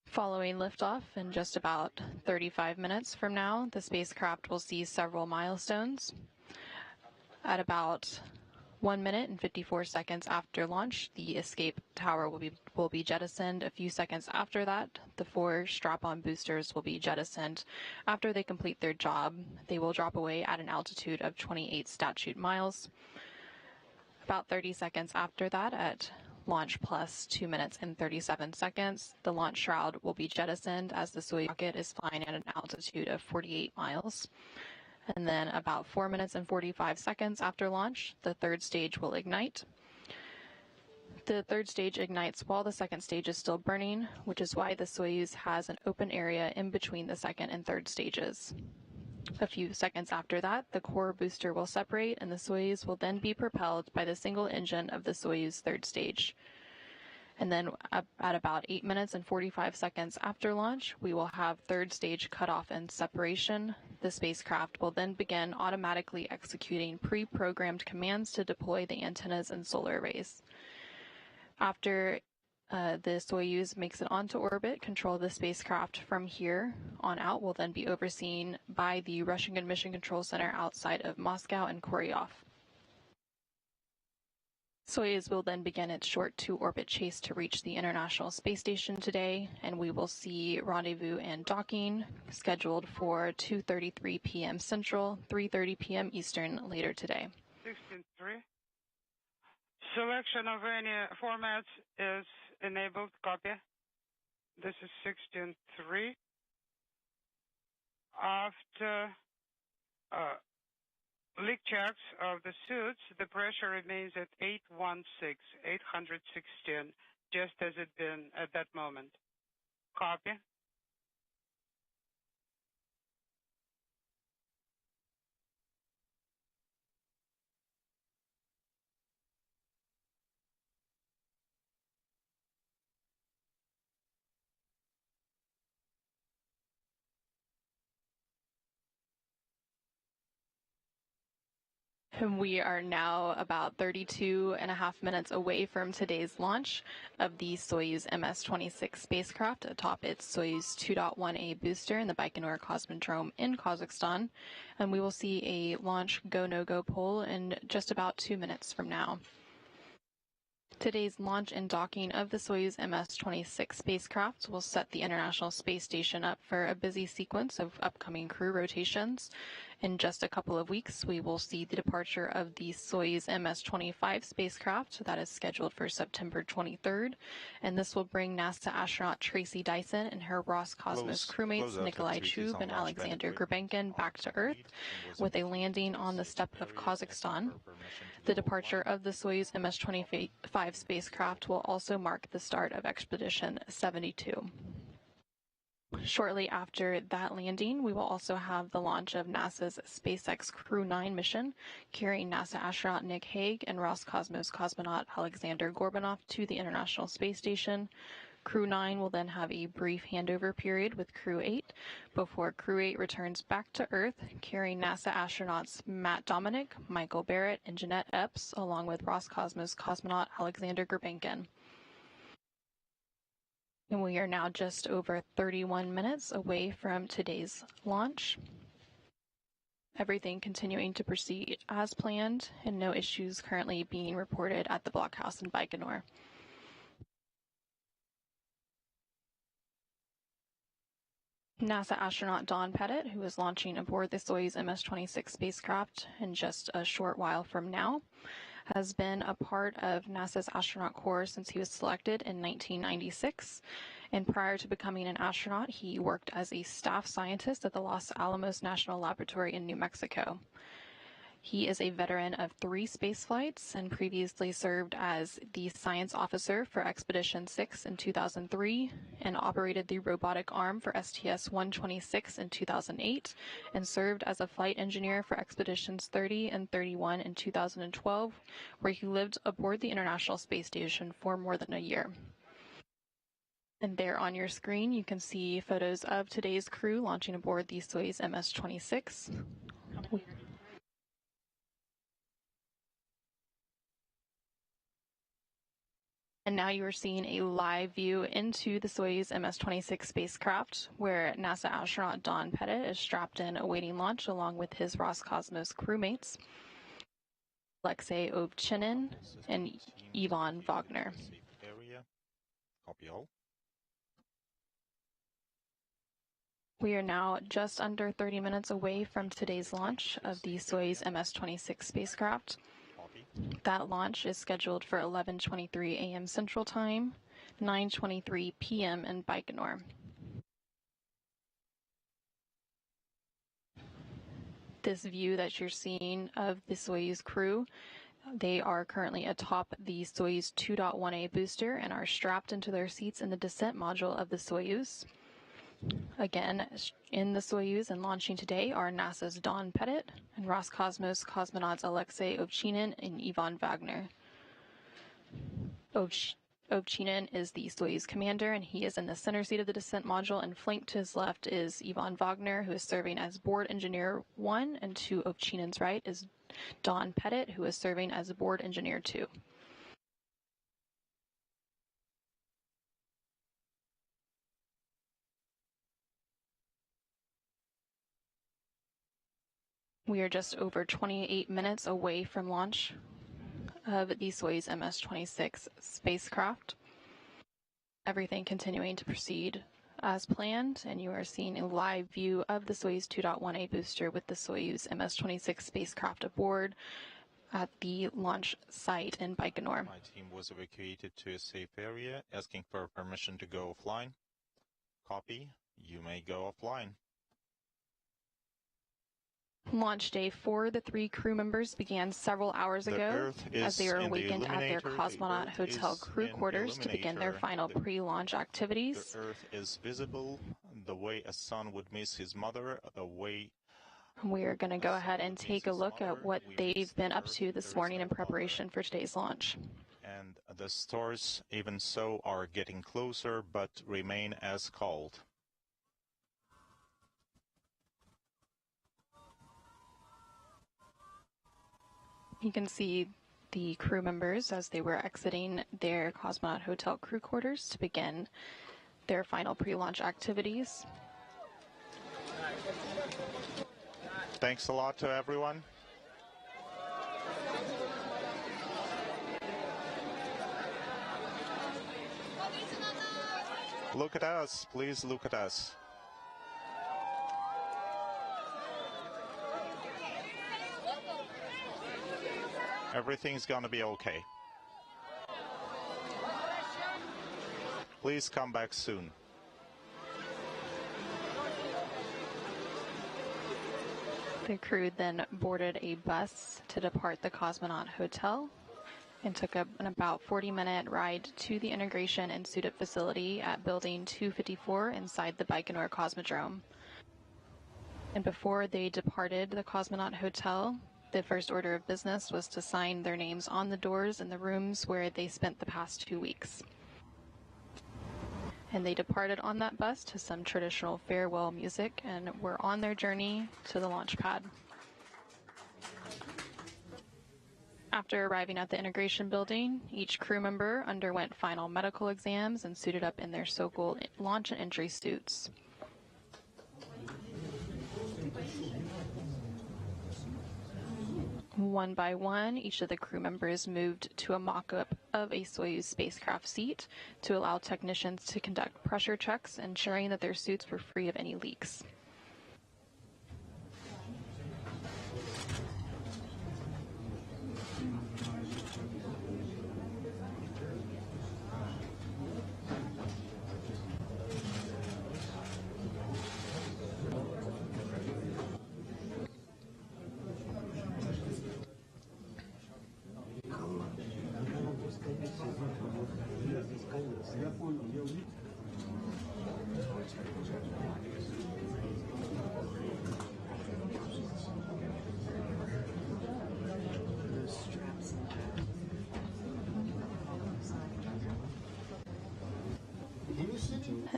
Following liftoff in just about 35 minutes from now, the spacecraft will see several milestones. At about 1 minute and 54 seconds after launch, the escape tower will be jettisoned. A few seconds after that, the 4 strap-on boosters will be jettisoned. After they complete their job, they will drop away at an altitude of 28 statute miles. About 30 seconds after that, at launch plus 2 minutes and 37 seconds, the launch shroud will be jettisoned as the Soyuz rocket is flying at an altitude of 48 miles. And then about 4 minutes and 45 seconds after launch, the 3rd stage will ignite. The 3rd stage ignites while the 2nd stage is still burning, which is why the Soyuz has an open area in between the 2nd and 3rd stages. A few seconds after that, the core booster will separate, and the Soyuz will then be propelled by the single engine of the Soyuz 3rd stage. And then at about 8 minutes and 45 seconds after launch, we will have 3rd stage cutoff and separation. The spacecraft will then begin automatically executing pre-programmed commands to deploy the antennas and solar arrays. After the Soyuz makes it onto orbit, control of the spacecraft from here on out will then be overseen by the Russian Mission Control Center outside of Moscow and Koryov. Soyuz will then begin its short 2-orbit chase to reach the International Space Station today, and we will see rendezvous and docking scheduled for 2:33 p.m. Central, 3:30 p.m. Eastern later today. 16.3. Selection of any formats is enabled. Copy. This is 16.3. After leak checks of the suits, the pressure remains at 816, just as it been at that moment. Copy. And we are now about 32.5 minutes away from today's launch of the Soyuz MS-26 spacecraft atop its Soyuz 2.1A booster in the Baikonur Cosmodrome in Kazakhstan. And we will see a launch go-no-go poll in just about 2 minutes from now. Today's launch and docking of the Soyuz MS-26 spacecraft will set the International Space Station up for a busy sequence of upcoming crew rotations. In just a couple of weeks, we will see the departure of the Soyuz MS-25 spacecraft that is scheduled for September 23rd, and this will bring NASA astronaut Tracy Dyson and her Roscosmos crewmates Nikolai Chub and Alexander Gurbenkin back to Earth with a landing on the steppe of Kazakhstan. The departure of the Soyuz MS-25 spacecraft will also mark the start of Expedition 72. Shortly after that landing, we will also have the launch of NASA's SpaceX Crew 9 mission, carrying NASA astronaut Nick Hague and Roscosmos cosmonaut Alexander Gorbanov to the International Space Station. Crew 9 will then have a brief handover period with Crew 8 before Crew 8 returns back to Earth, carrying NASA astronauts Matt Dominic, Michael Barrett, and Jeanette Epps, along with Roscosmos cosmonaut Alexander Gurbenkin. And we are now just over 31 minutes away from today's launch. Everything continuing to proceed as planned, and no issues currently being reported at the blockhouse in Baikonur. NASA astronaut Don Pettit, who is launching aboard the Soyuz MS-26 spacecraft in just a short while from now, has been a part of NASA's astronaut corps since he was selected in 1996. And prior to becoming an astronaut, he worked as a staff scientist at the Los Alamos National Laboratory in New Mexico. He is a veteran of 3 space flights and previously served as the science officer for Expedition 6 in 2003 and operated the robotic arm for STS-126 in 2008 and served as a flight engineer for Expeditions 30 and 31 in 2012, where he lived aboard the International Space Station for more than a year. And there on your screen, you can see photos of today's crew launching aboard the Soyuz MS-26. And now you are seeing a live view into the Soyuz MS-26 spacecraft, where NASA astronaut Don Pettit is strapped in awaiting launch along with his Roscosmos crewmates, Alexey Ovchinin and Ivan Vagner. Copy all. We are now just under 30 minutes away from today's launch of the Soyuz MS-26 spacecraft. That launch is scheduled for 11:23 a.m. Central Time, 9:23 p.m. in Baikonur. This view that you're seeing of the Soyuz crew, they are currently atop the Soyuz 2.1A booster and are strapped into their seats in the descent module of the Soyuz. Again, in the Soyuz and launching today are NASA's Don Pettit and Roscosmos cosmonauts Alexey Ovchinin and Ivan Vagner. Ovchinin is the Soyuz commander, and he is in the center seat of the descent module, and flanked to his left is Ivan Vagner, who is serving as board engineer 1, and to Ovchinin's right is Don Pettit, who is serving as board engineer 2. We are just over 28 minutes away from launch of the Soyuz MS-26 spacecraft. Everything continuing to proceed as planned, and you are seeing a live view of the Soyuz 2.1A booster with the Soyuz MS-26 spacecraft aboard at the launch site in Baikonur. My team was evacuated to a safe area, asking for permission to go offline. Copy. You may go offline. Launch day for the 3 crew members began several hours ago as they were awakened at their cosmonaut hotel crew quarters to begin their final pre-launch activities. The Earth is visible, the way a son would miss his mother, the way we're going to go ahead and take a look at what they've been up to this morning in preparation for today's launch. And the stars, even so, are getting closer but remain as cold. You can see the crew members as they were exiting their cosmonaut hotel crew quarters to begin their final pre-launch activities. Thanks a lot to everyone. Look at us, please look at us. Everything's gonna be okay. Please come back soon. The crew then boarded a bus to depart the cosmonaut hotel and took an about 40-minute ride to the integration and suit-up facility at building 254 inside the Baikonur Cosmodrome. And before they departed the cosmonaut hotel, the first order of business was to sign their names on the doors in the rooms where they spent the past 2 weeks. And they departed on that bus to some traditional farewell music and were on their journey to the launch pad. After arriving at the integration building, each crew member underwent final medical exams and suited up in their so-called launch and entry suits. One by one, each of the crew members moved to a mock-up of a Soyuz spacecraft seat to allow technicians to conduct pressure checks, ensuring that their suits were free of any leaks.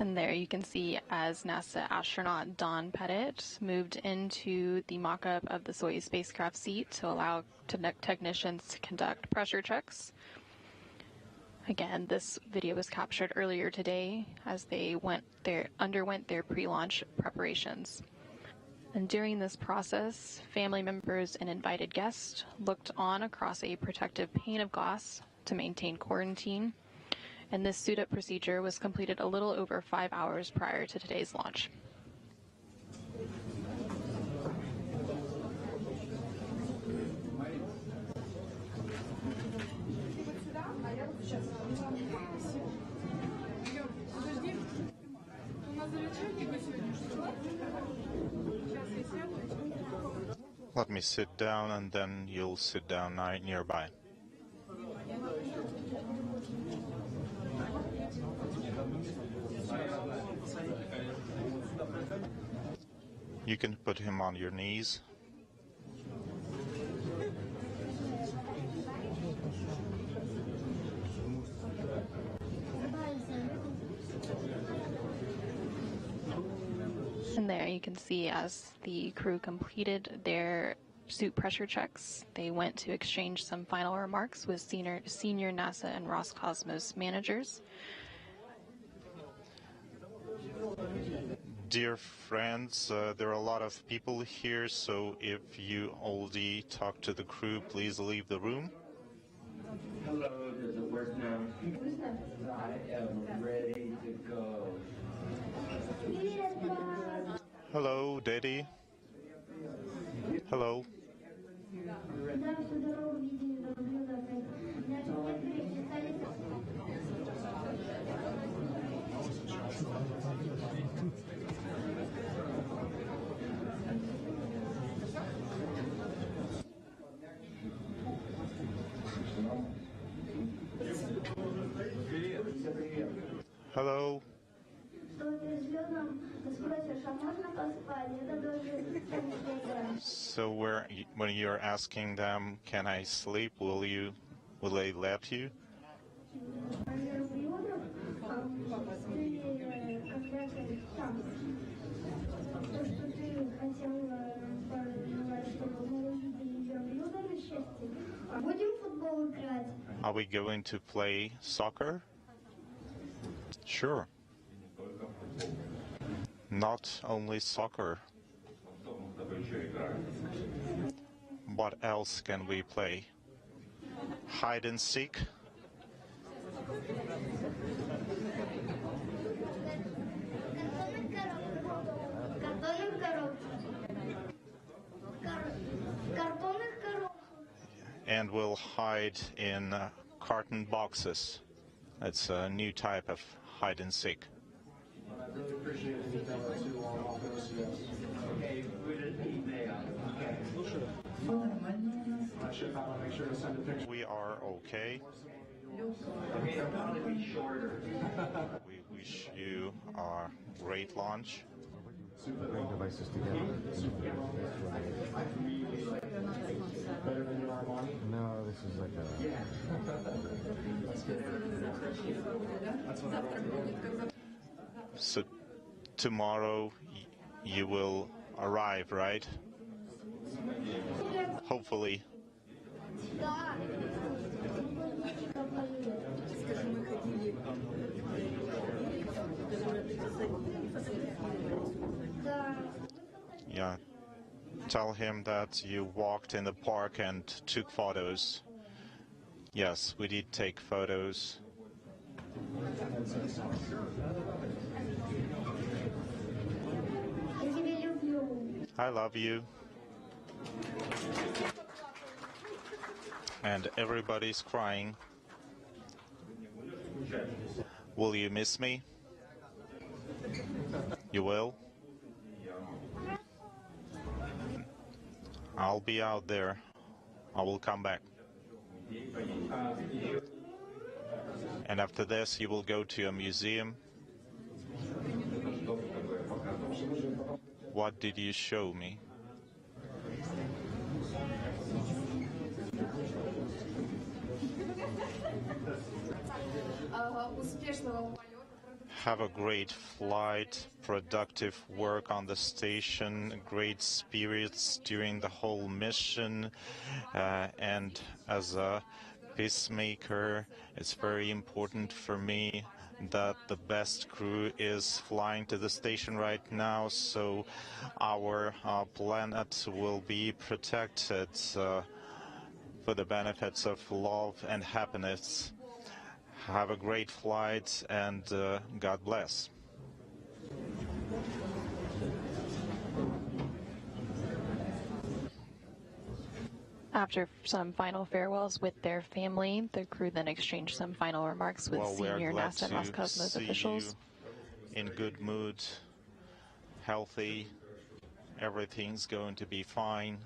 And there you can see as NASA astronaut Don Pettit moved into the mock-up of the Soyuz spacecraft seat to allow technicians to conduct pressure checks. Again, this video was captured earlier today as they underwent their pre-launch preparations. And during this process, family members and invited guests looked on across a protective pane of glass to maintain quarantine. And this suit-up procedure was completed a little over 5 hours prior to today's launch. Let me sit down and then you'll sit down nearby. You can put him on your knees. And there you can see as the crew completed their suit pressure checks, they went to exchange some final remarks with senior NASA and Roscosmos managers. Dear friends, there are a lot of people here, so if you already talk to the crew, please leave the room. Hello, does it work now? I am ready to go. Hello, Daddy. Hello. Hello. So when you're asking them, can I sleep, will they let you? Are we going to play soccer? Sure. Not only soccer. What else can we play? Hide and seek? And we'll hide in carton boxes. It's a new type of hide and seek. Really appreciate it. Okay, we are okay. Okay, I'll probably be shorter. We wish you a great launch. Bring devices together. Better than your Armani? No, this is like a... So tomorrow you will arrive, right? Hopefully. Yeah. Tell him that you walked in the park and took photos. Yes, we did take photos. I love you. And everybody's crying. Will you miss me? You will? I'll be out there. I will come back. And after this, you will go to a museum. What did you show me? Have a great flight, productive work on the station, great spirits during the whole mission, and as a peacemaker, it's very important for me that the best crew is flying to the station right now, so our planet will be protected for the benefits of love and happiness. Have a great flight, and God bless. After some final farewells with their family, the crew then exchanged some final remarks with senior NASA and Roscosmos officials. In good mood, healthy, everything's going to be fine.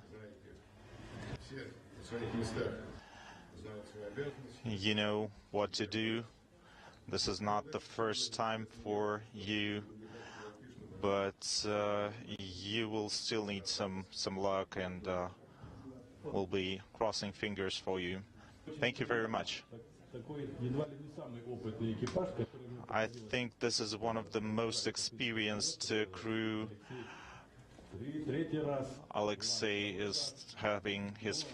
You know what to do. This is not the first time for you, but you will still need some luck, and we'll be crossing fingers for you. Thank you very much. I think this is one of the most experienced crew. Alexey is having his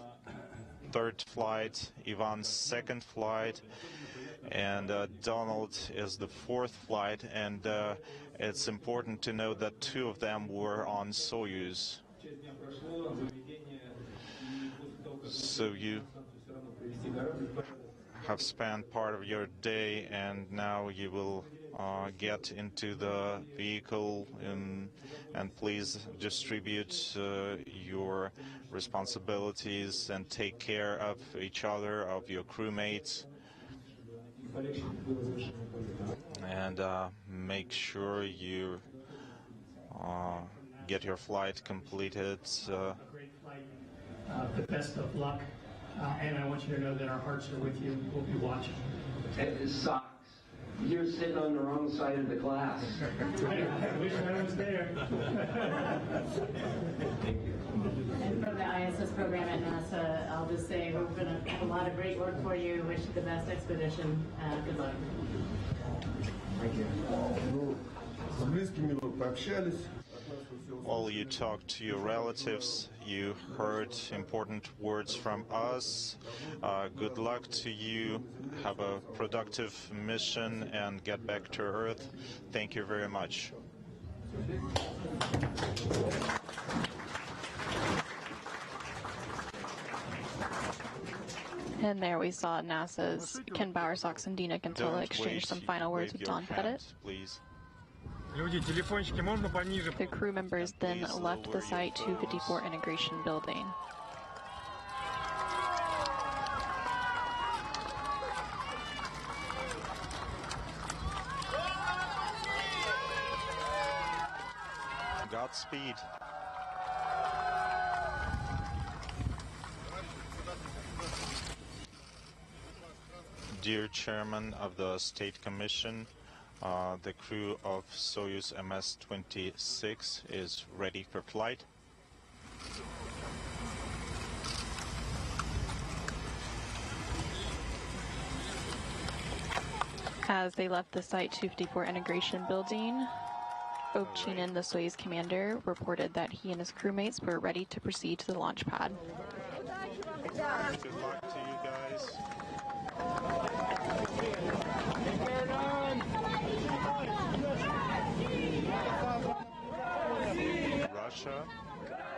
third flight, Ivan's second flight, and Donald is the fourth flight, and it's important to know that two of them were on Soyuz. So you have spent part of your day, and now you will get into the vehicle, and please distribute your responsibilities and take care of each other, of your crewmates, and make sure you get your flight completed. The best of luck, and I want you to know that our hearts are with you. We'll be watching. Socks. You're sitting on the wrong side of the class. I wish I was there. Thank you. And from the ISS program at NASA, I'll just say we're going to have a lot of great work for you. Wish you the best expedition. Good luck. Thank you. While you talked to your relatives, you heard important words from us. Good luck to you. Have a productive mission and get back to Earth. Thank you very much. And there we saw NASA's Ken Bowersox and Dina Gentile exchange some final words with Don Pettit. Please. The crew members then left the Site 254 integration building. Godspeed. Dear Chairman of the State Commission, the crew of Soyuz MS-26 is ready for flight. As they left the Site 254 integration building, Ovchinin, the Soyuz commander, reported that he and his crewmates were ready to proceed to the launch pad. Good luck to you guys.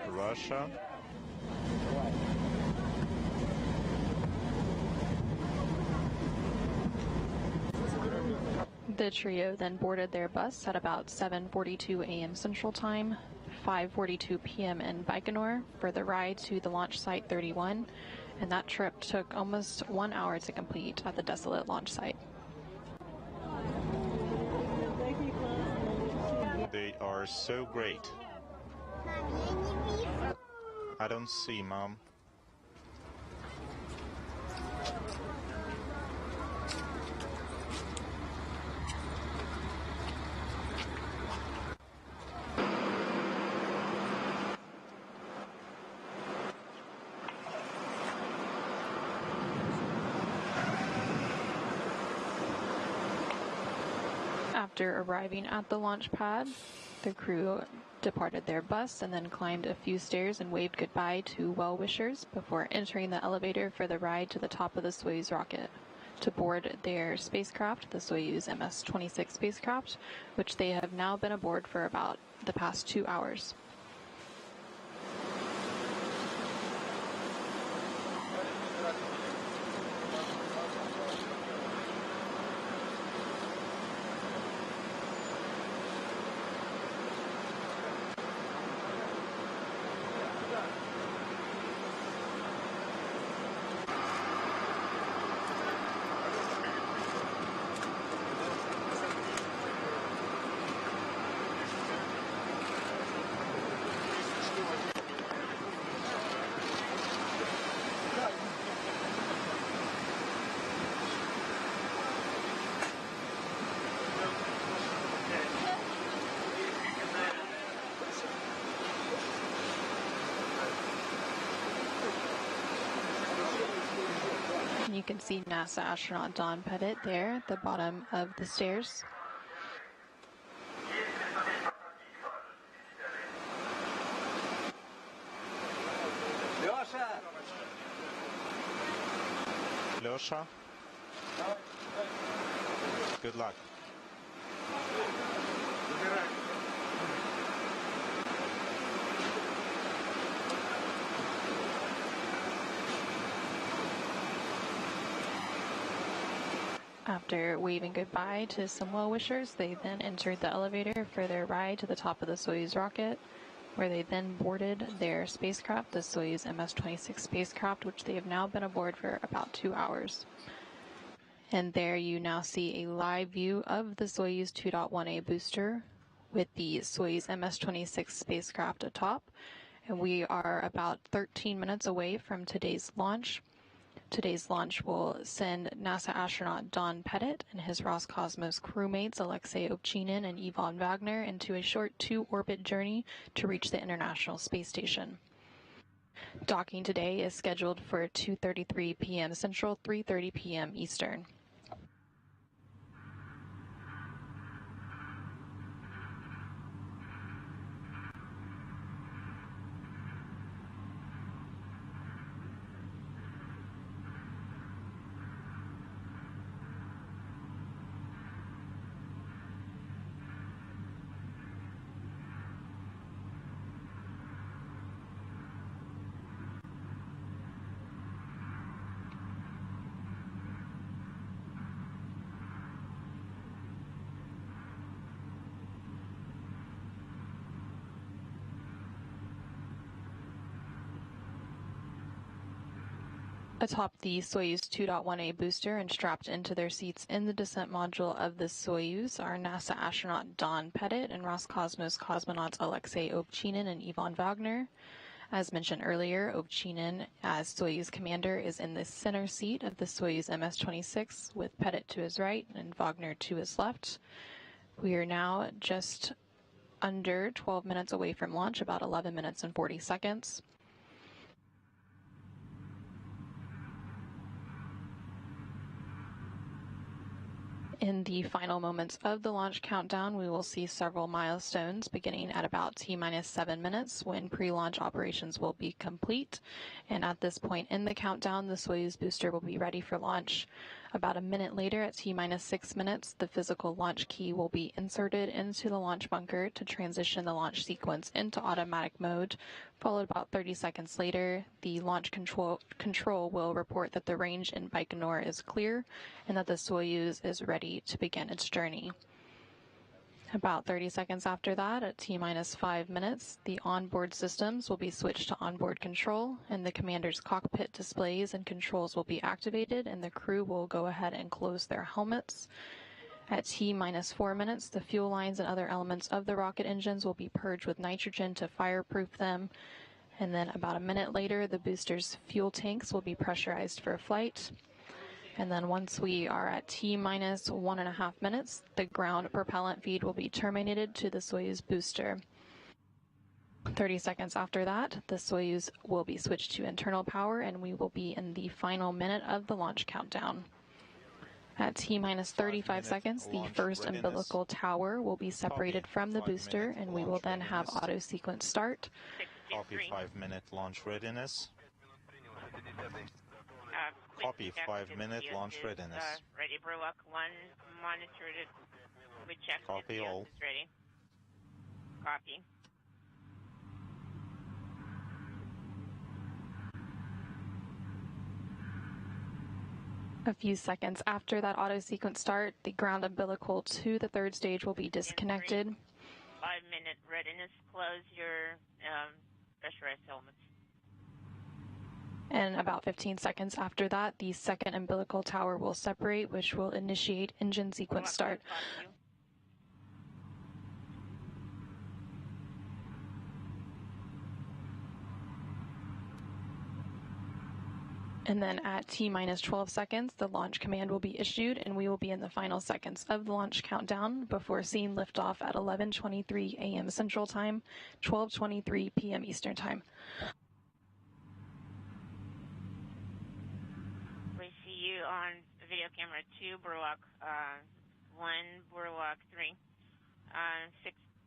Russia. The trio then boarded their bus at about 7:42 a.m. Central Time, 5:42 p.m. in Baikonur for the ride to the launch site 31, and that trip took almost 1 hour to complete at the desolate launch site. They are so great. I don't see, Mom. After arriving at the launch pad, the crew departed their bus and then climbed a few stairs and waved goodbye to well-wishers before entering the elevator for the ride to the top of the Soyuz rocket to board their spacecraft, the Soyuz MS-26 spacecraft, which they have now been aboard for about the past 2 hours. You can see NASA astronaut Don Pettit there at the bottom of the stairs. Lyosha? Good luck. After waving goodbye to some well-wishers, they then entered the elevator for their ride to the top of the Soyuz rocket, where they then boarded their spacecraft, the Soyuz MS-26 spacecraft, which they have now been aboard for about 2 hours. And there you now see a live view of the Soyuz 2.1A booster with the Soyuz MS-26 spacecraft atop. And we are about 13 minutes away from today's launch. Today's launch will send NASA astronaut Don Pettit and his Roscosmos crewmates Alexey, Ovchinin, and Vagner into a short 2-orbit journey to reach the International Space Station. Docking today is scheduled for 2:33 p.m. Central, 3:30 p.m. Eastern. Atop the Soyuz 2.1A booster and strapped into their seats in the descent module of the Soyuz are NASA astronaut Don Pettit and Roscosmos cosmonauts Alexey, Ovchinin, and Vagner. As mentioned earlier, Ovchinin, as Soyuz commander, is in the center seat of the Soyuz MS-26, with Pettit to his right and Vagner to his left. We are now just under 12 minutes away from launch, about 11 minutes and 40 seconds. In the final moments of the launch countdown, we will see several milestones beginning at about T-minus 7 minutes when pre-launch operations will be complete. And at this point in the countdown, the Soyuz booster will be ready for launch. About a minute later, at T-minus 6 minutes, the physical launch key will be inserted into the launch bunker to transition the launch sequence into automatic mode. Followed about 30 seconds later, the launch control will report that the range in Baikonur is clear and that the Soyuz is ready to begin its journey. About 30 seconds after that, at T-minus 5 minutes, the onboard systems will be switched to onboard control, and the commander's cockpit displays and controls will be activated, and the crew will go ahead and close their helmets. At T-minus 4 minutes, the fuel lines and other elements of the rocket engines will be purged with nitrogen to fireproof them. And then about a minute later, the booster's fuel tanks will be pressurized for flight. And then once we are at T-minus 1.5 minutes, the ground propellant feed will be terminated to the Soyuz booster. 30 seconds after that, the Soyuz will be switched to internal power, and we will be in the final minute of the launch countdown. At T-minus 35 seconds, the first umbilical tower will be separated from the booster, and we will then have auto sequence start. Copy 5-minute launch readiness. Copy 5-minute launch readiness. Ready, Burlock 1, monitored it. We checked Copy it. all. It's ready. Copy. A few seconds after that auto sequence start, the ground umbilical to the third stage will be disconnected. 5-minute readiness. Close your pressurized helmets. And about 15 seconds after that, the second umbilical tower will separate, which will initiate engine sequence start. And then at T-minus 12 seconds, the launch command will be issued, and we will be in the final seconds of the launch countdown before seeing liftoff at 11:23 a.m. Central Time, 12:23 p.m. Eastern Time. We see you on video camera 2, Burlock 1, Burlock 3.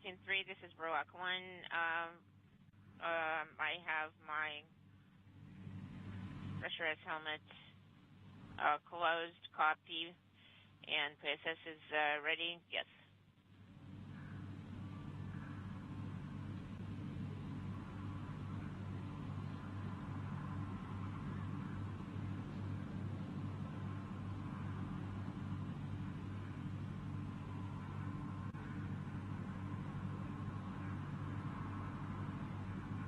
16-3, this is Burlock 1. I have my pressurized helmet closed, copy, and PSS is ready. Yes.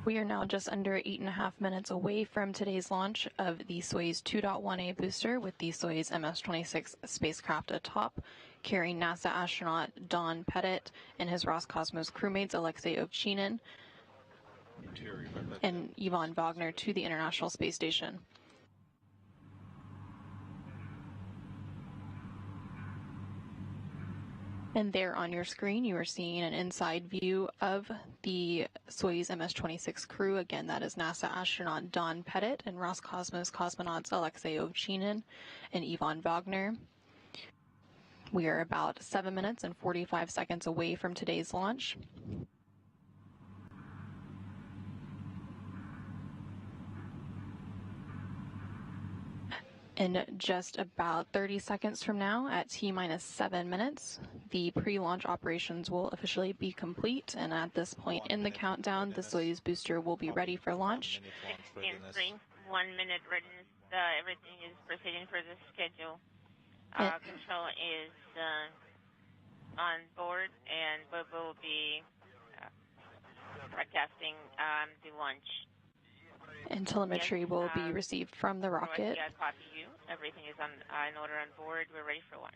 We are now just under 8.5 minutes away from today's launch of the Soyuz 2.1A booster with the Soyuz MS-26 spacecraft atop, carrying NASA astronaut Don Pettit and his Roscosmos crewmates Alexey, Ovchinin and Vagner to the International Space Station. And there on your screen, you are seeing an inside view of the Soyuz MS-26 crew. Again, that is NASA astronaut Don Pettit and Roscosmos cosmonauts Alexey, Ovchinin, and Ivan Vagner. We are about 7 minutes and 45 seconds away from today's launch. In just about 30 seconds from now, at T-minus 7 minutes, the pre-launch operations will officially be complete, and at this point in the countdown, the Soyuz booster will be ready for launch. 1 minute readiness. Everything is proceeding for the schedule. Control is on board, and we will be broadcasting the launch. And telemetry will be received from the rocket. Yeah, copy you. Everything is in order on board. We're ready for launch.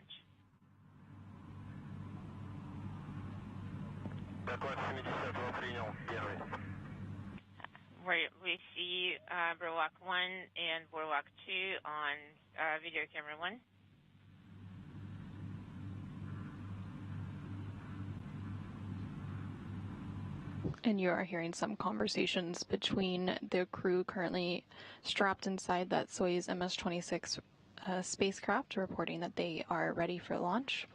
We see Burlock 1 and Burlock 2 on video camera 1. And you are hearing some conversations between the crew currently strapped inside that Soyuz MS-26 spacecraft, reporting that they are ready for launch.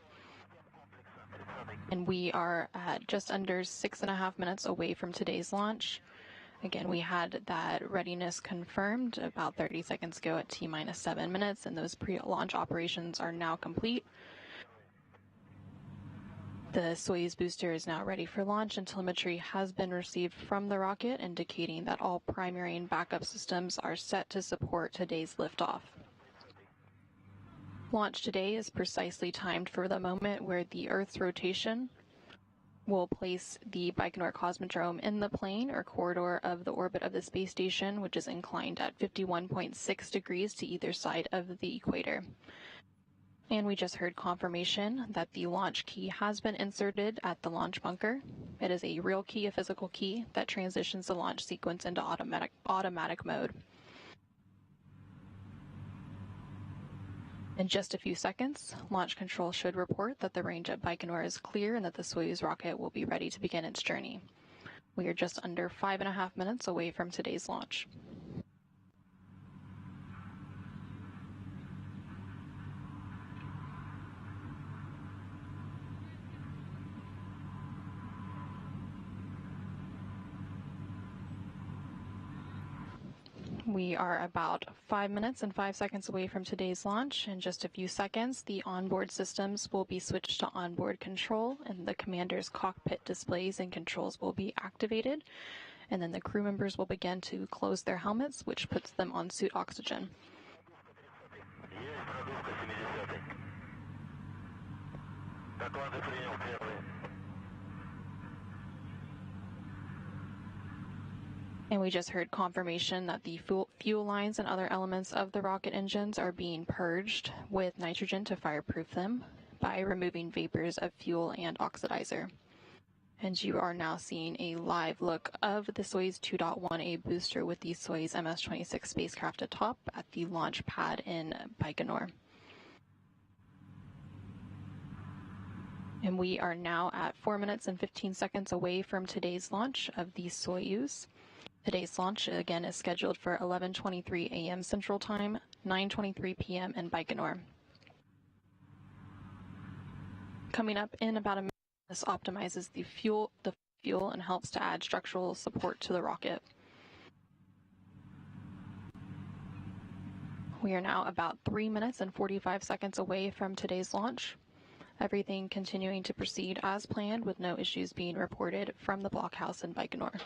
And we are at just under 6.5 minutes away from today's launch. Again, we had that readiness confirmed about 30 seconds ago at T-minus 7 minutes, and those pre-launch operations are now complete. The Soyuz booster is now ready for launch, and telemetry has been received from the rocket, indicating that all primary and backup systems are set to support today's liftoff. Launch today is precisely timed for the moment where the Earth's rotation will place the Baikonur Cosmodrome in the plane or corridor of the orbit of the space station, which is inclined at 51.6 degrees to either side of the equator. And we just heard confirmation that the launch key has been inserted at the launch bunker. It is a real key, a physical key, that transitions the launch sequence into automatic mode. In just a few seconds, launch control should report that the range at Baikonur is clear and that the Soyuz rocket will be ready to begin its journey. We are just under 5.5 minutes away from today's launch. We are about 5 minutes and 5 seconds away from today's launch. In just a few seconds, the onboard systems will be switched to onboard control, and the commander's cockpit displays and controls will be activated. And then the crew members will begin to close their helmets, which puts them on suit oxygen. And we just heard confirmation that the fuel lines and other elements of the rocket engines are being purged with nitrogen to fireproof them by removing vapors of fuel and oxidizer. And you are now seeing a live look of the Soyuz 2.1A booster with the Soyuz MS-26 spacecraft atop at the launch pad in Baikonur. And we are now at 4 minutes and 15 seconds away from today's launch of the Soyuz. Today's launch, again, is scheduled for 11:23 a.m. Central Time, 9:23 p.m. in Baikonur. Coming up in about a minute, this optimizes the fuel and helps to add structural support to the rocket. We are now about 3 minutes and 45 seconds away from today's launch. Everything continuing to proceed as planned with no issues being reported from the blockhouse in Baikonur.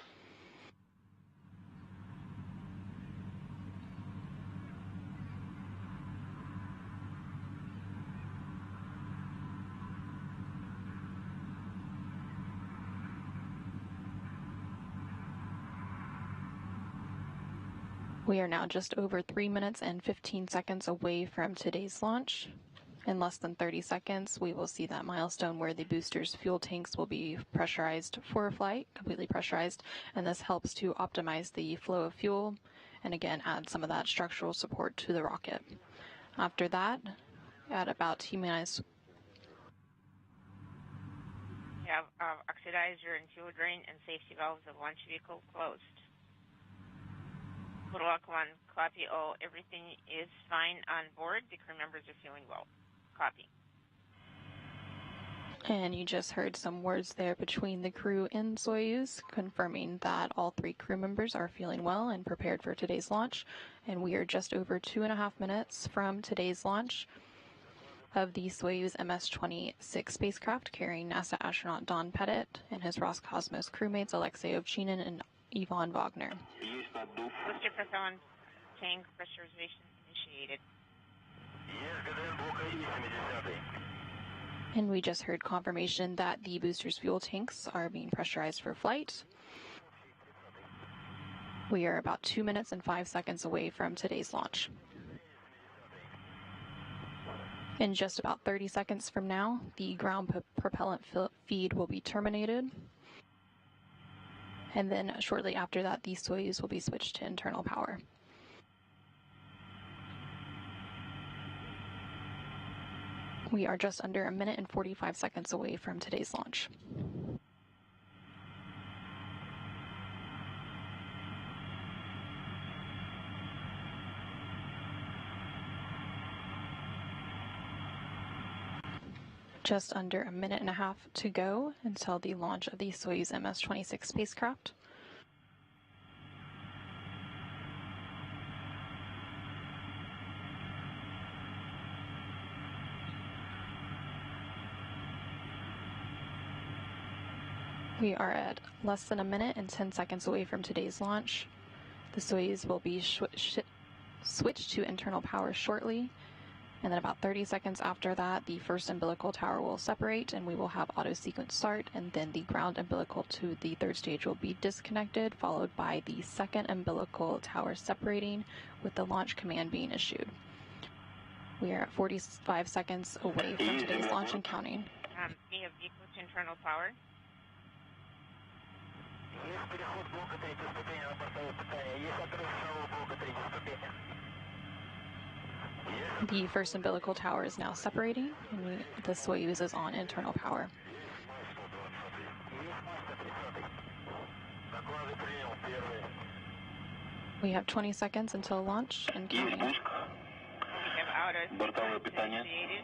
We are now just over 3 minutes and 15 seconds away from today's launch. In less than 30 seconds, we will see that milestone where the booster's fuel tanks will be pressurized for a flight, completely pressurized, and this helps to optimize the flow of fuel and again add some of that structural support to the rocket. After that, at about T-minus oxidizer and fuel drain and safety valves of launch vehicle closed. Lock 1, copy. Oh, everything is fine on board. The crew members are feeling well. Copy. And you just heard some words there between the crew and Soyuz, confirming that all 3 crew members are feeling well and prepared for today's launch. And we are just over 2.5 minutes from today's launch of the Soyuz MS-26 spacecraft carrying NASA astronaut Don Pettit and his Roscosmos crewmates Alexey, Ovchinin, and Ivan Vagner. Booster propellant tank pressurization initiated. And we just heard confirmation that the booster's fuel tanks are being pressurized for flight. We are about 2 minutes and 5 seconds away from today's launch. In just about 30 seconds from now, the ground propellant feed will be terminated. And then shortly after that, the Soyuz will be switched to internal power. We are just under 1 minute and 45 seconds away from today's launch. Just under 1.5 minutes to go until the launch of the Soyuz MS-26 spacecraft. We are at less than 1 minute and 10 seconds away from today's launch. The Soyuz will be switched to internal power shortly. And then about 30 seconds after that, the first umbilical tower will separate and we will have auto sequence start, and then the ground umbilical to the third stage will be disconnected, followed by the second umbilical tower separating with the launch command being issued. We are at 45 seconds away from today's launch and counting. We have vehicle to internal power. The first umbilical tower is now separating, and the Soyuz is on internal power. We have 20 seconds until launch and counting. We have auto sequence initiated.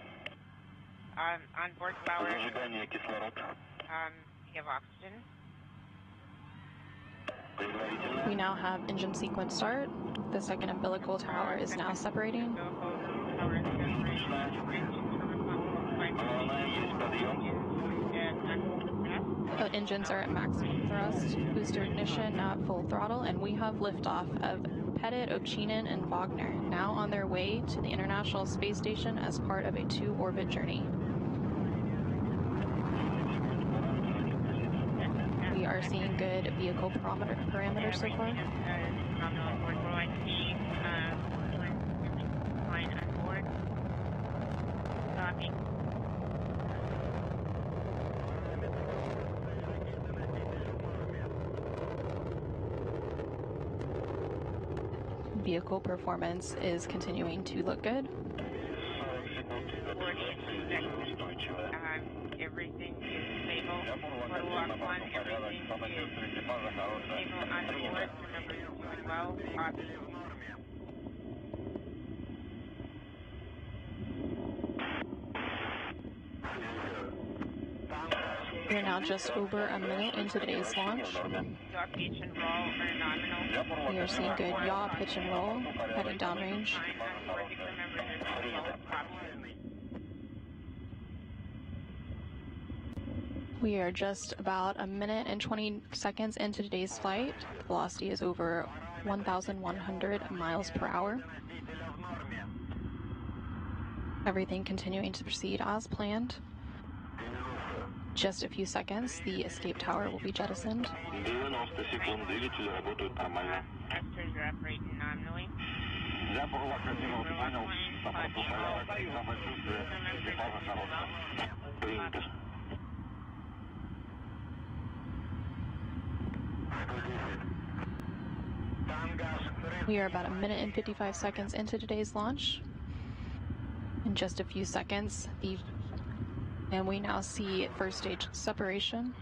On board power. We have oxygen. We now have engine sequence start. The second umbilical tower is now separating. The engines are at maximum thrust, booster ignition now at full throttle, and we have liftoff of Pettit, Ovchinin, and Vagner, now on their way to the International Space Station as part of a 2-orbit journey. We are seeing good vehicle parameters so far. Vehicle performance is continuing to look good. Everything is stable. For Lock 1, everything is stable on board. Remember, you're doing well. Copy. We're now just over a minute into today's launch. Yaw, pitch, and roll are nominal. We are seeing good yaw, pitch, and roll, heading downrange. We are just about 1 minute and 20 seconds into today's flight. The velocity is over 1,100 miles per hour. Everything continuing to proceed as planned. Just a few seconds, the escape tower will be jettisoned. We are about 1 minute and 55 seconds into today's launch. In just a few seconds, the And we now see first stage separation.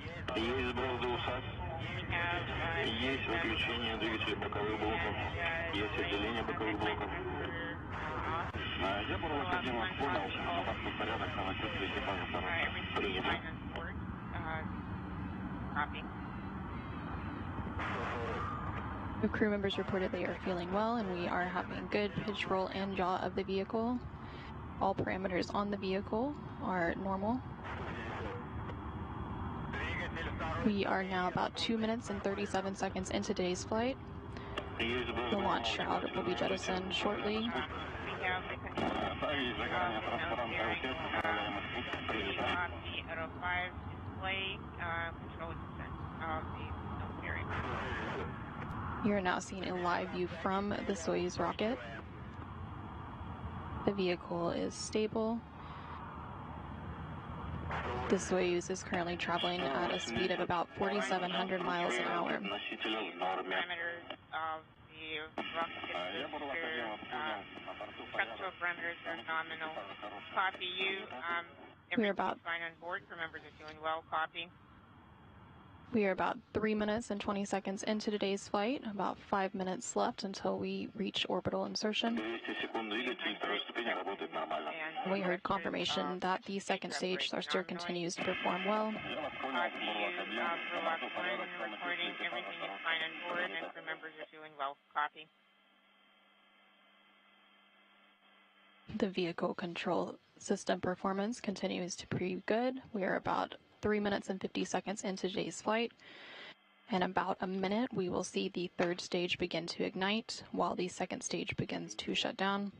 The crew members reported they are feeling well, and we are having good pitch, roll, and yaw of the vehicle. All parameters on the vehicle are normal. We are now about 2 minutes and 37 seconds into today's flight. The launch shroud will be jettisoned shortly. You're now seeing a live view from the Soyuz rocket. The vehicle is stable. The Soyuz is currently traveling at a speed of about 4,700 miles an hour. Parameters of the rocket structural parameters are nominal. Copy you. Everything's fine on board. Crew members are doing well. Copy. We are about 3 minutes and 20 seconds into today's flight, about 5 minutes left until we reach orbital insertion. We heard confirmation that the second stage thruster continues to perform well. Recording, everything is fine on board, and crew members are doing well. Copy. The vehicle control system performance continues to be good. We are about 3 minutes and 50 seconds into today's flight. In about a minute, we will see the third stage begin to ignite, while the second stage begins to shut down.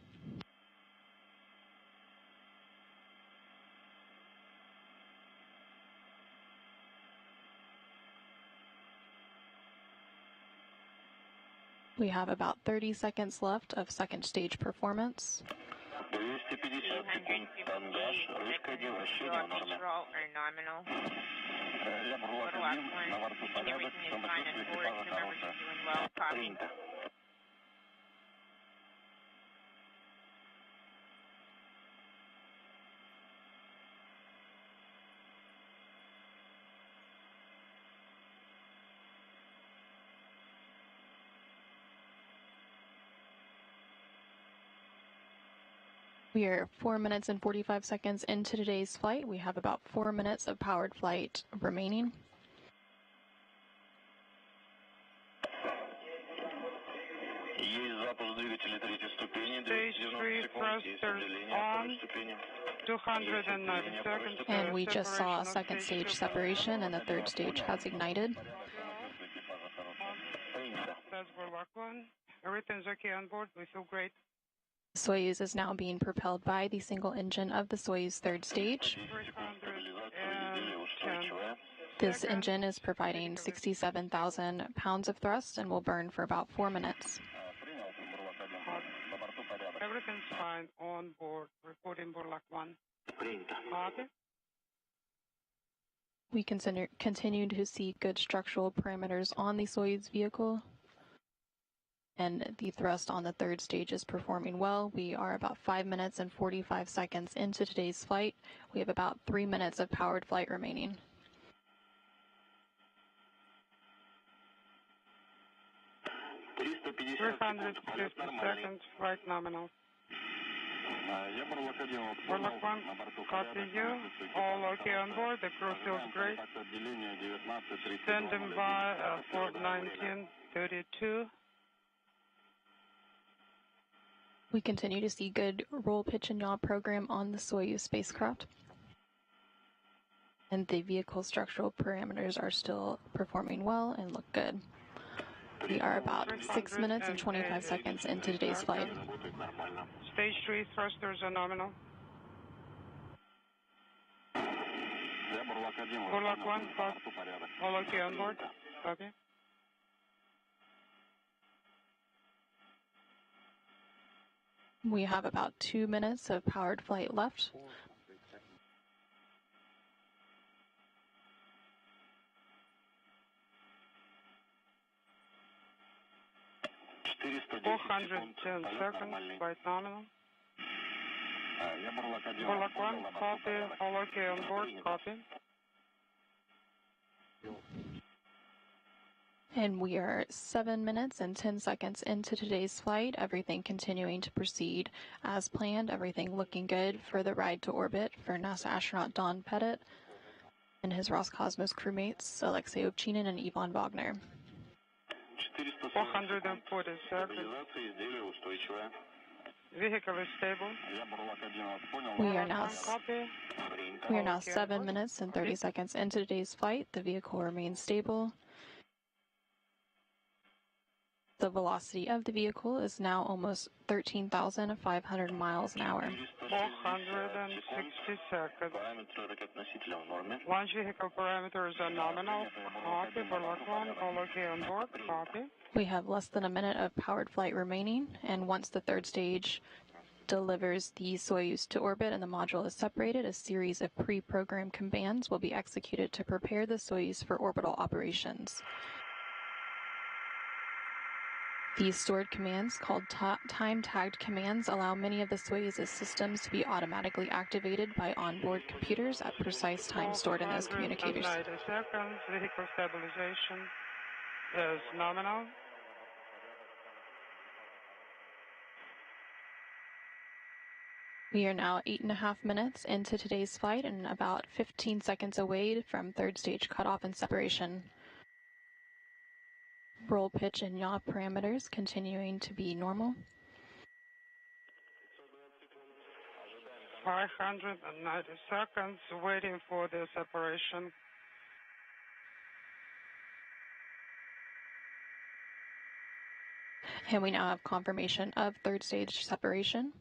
We have about 30 seconds left of second stage performance. Nominal. Everything is fine on board. Crew members are doing well. Copy. We are 4 minutes and 45 seconds into today's flight. We have about 4 minutes of powered flight remaining. Stage 3 thrusters on. 290 seconds. And we just saw a second stage separation, and the third stage has ignited. That's Burlock 1. Everything's okay on board. We feel great. Soyuz is now being propelled by the single engine of the Soyuz third stage. This engine is providing 67,000 pounds of thrust and will burn for about 4 minutes. Everything's fine on board. Reporting Burlock 1. Copy. We continue to see good structural parameters on the Soyuz vehicle, and the thrust on the third stage is performing well. We are about 5 minutes and 45 seconds into today's flight. We have about 3 minutes of powered flight remaining. 350 seconds, flight nominal. Burlock 1, copy you. All okay on board. The crew feels great. Standing by for 1932. We continue to see good roll, pitch, and yaw program on the Soyuz spacecraft. And the vehicle structural parameters are still performing well and look good. We are about 6 minutes and 25 seconds into today's flight. Stage 3 thrusters are nominal. Burlock 1, all okay on board. Copy. We have about 2 minutes of powered flight left. $410 seconds, flight nominal. Burlak 1, copy. All okay on board, copy. And we are 7 minutes and 10 seconds into today's flight. Everything continuing to proceed as planned. Everything looking good for the ride to orbit for NASA astronaut Don Pettit and his Roscosmos crewmates Alexey Ovchinin and Vagner. 440 seconds. Vehicle is stable. We are now 7 minutes and 30 seconds into today's flight. The vehicle remains stable. The velocity of the vehicle is now almost 13,500 miles an hour. 460 seconds. Launch vehicle parameters are nominal. Copy. Burlak 1, all okay on board. Copy. We have less than a minute of powered flight remaining, and once the third stage delivers the Soyuz to orbit and the module is separated, a series of pre-programmed commands will be executed to prepare the Soyuz for orbital operations. These stored commands, called time-tagged commands, allow many of the Soyuz's systems to be automatically activated by onboard computers at precise times stored in those communicators. 90 seconds. Vehicle stabilization is nominal. We are now 8.5 minutes into today's flight and about 15 seconds away from third stage cutoff and separation. Roll, pitch, and yaw parameters continuing to be normal. 590 seconds waiting for the separation. And we now have confirmation of third stage separation.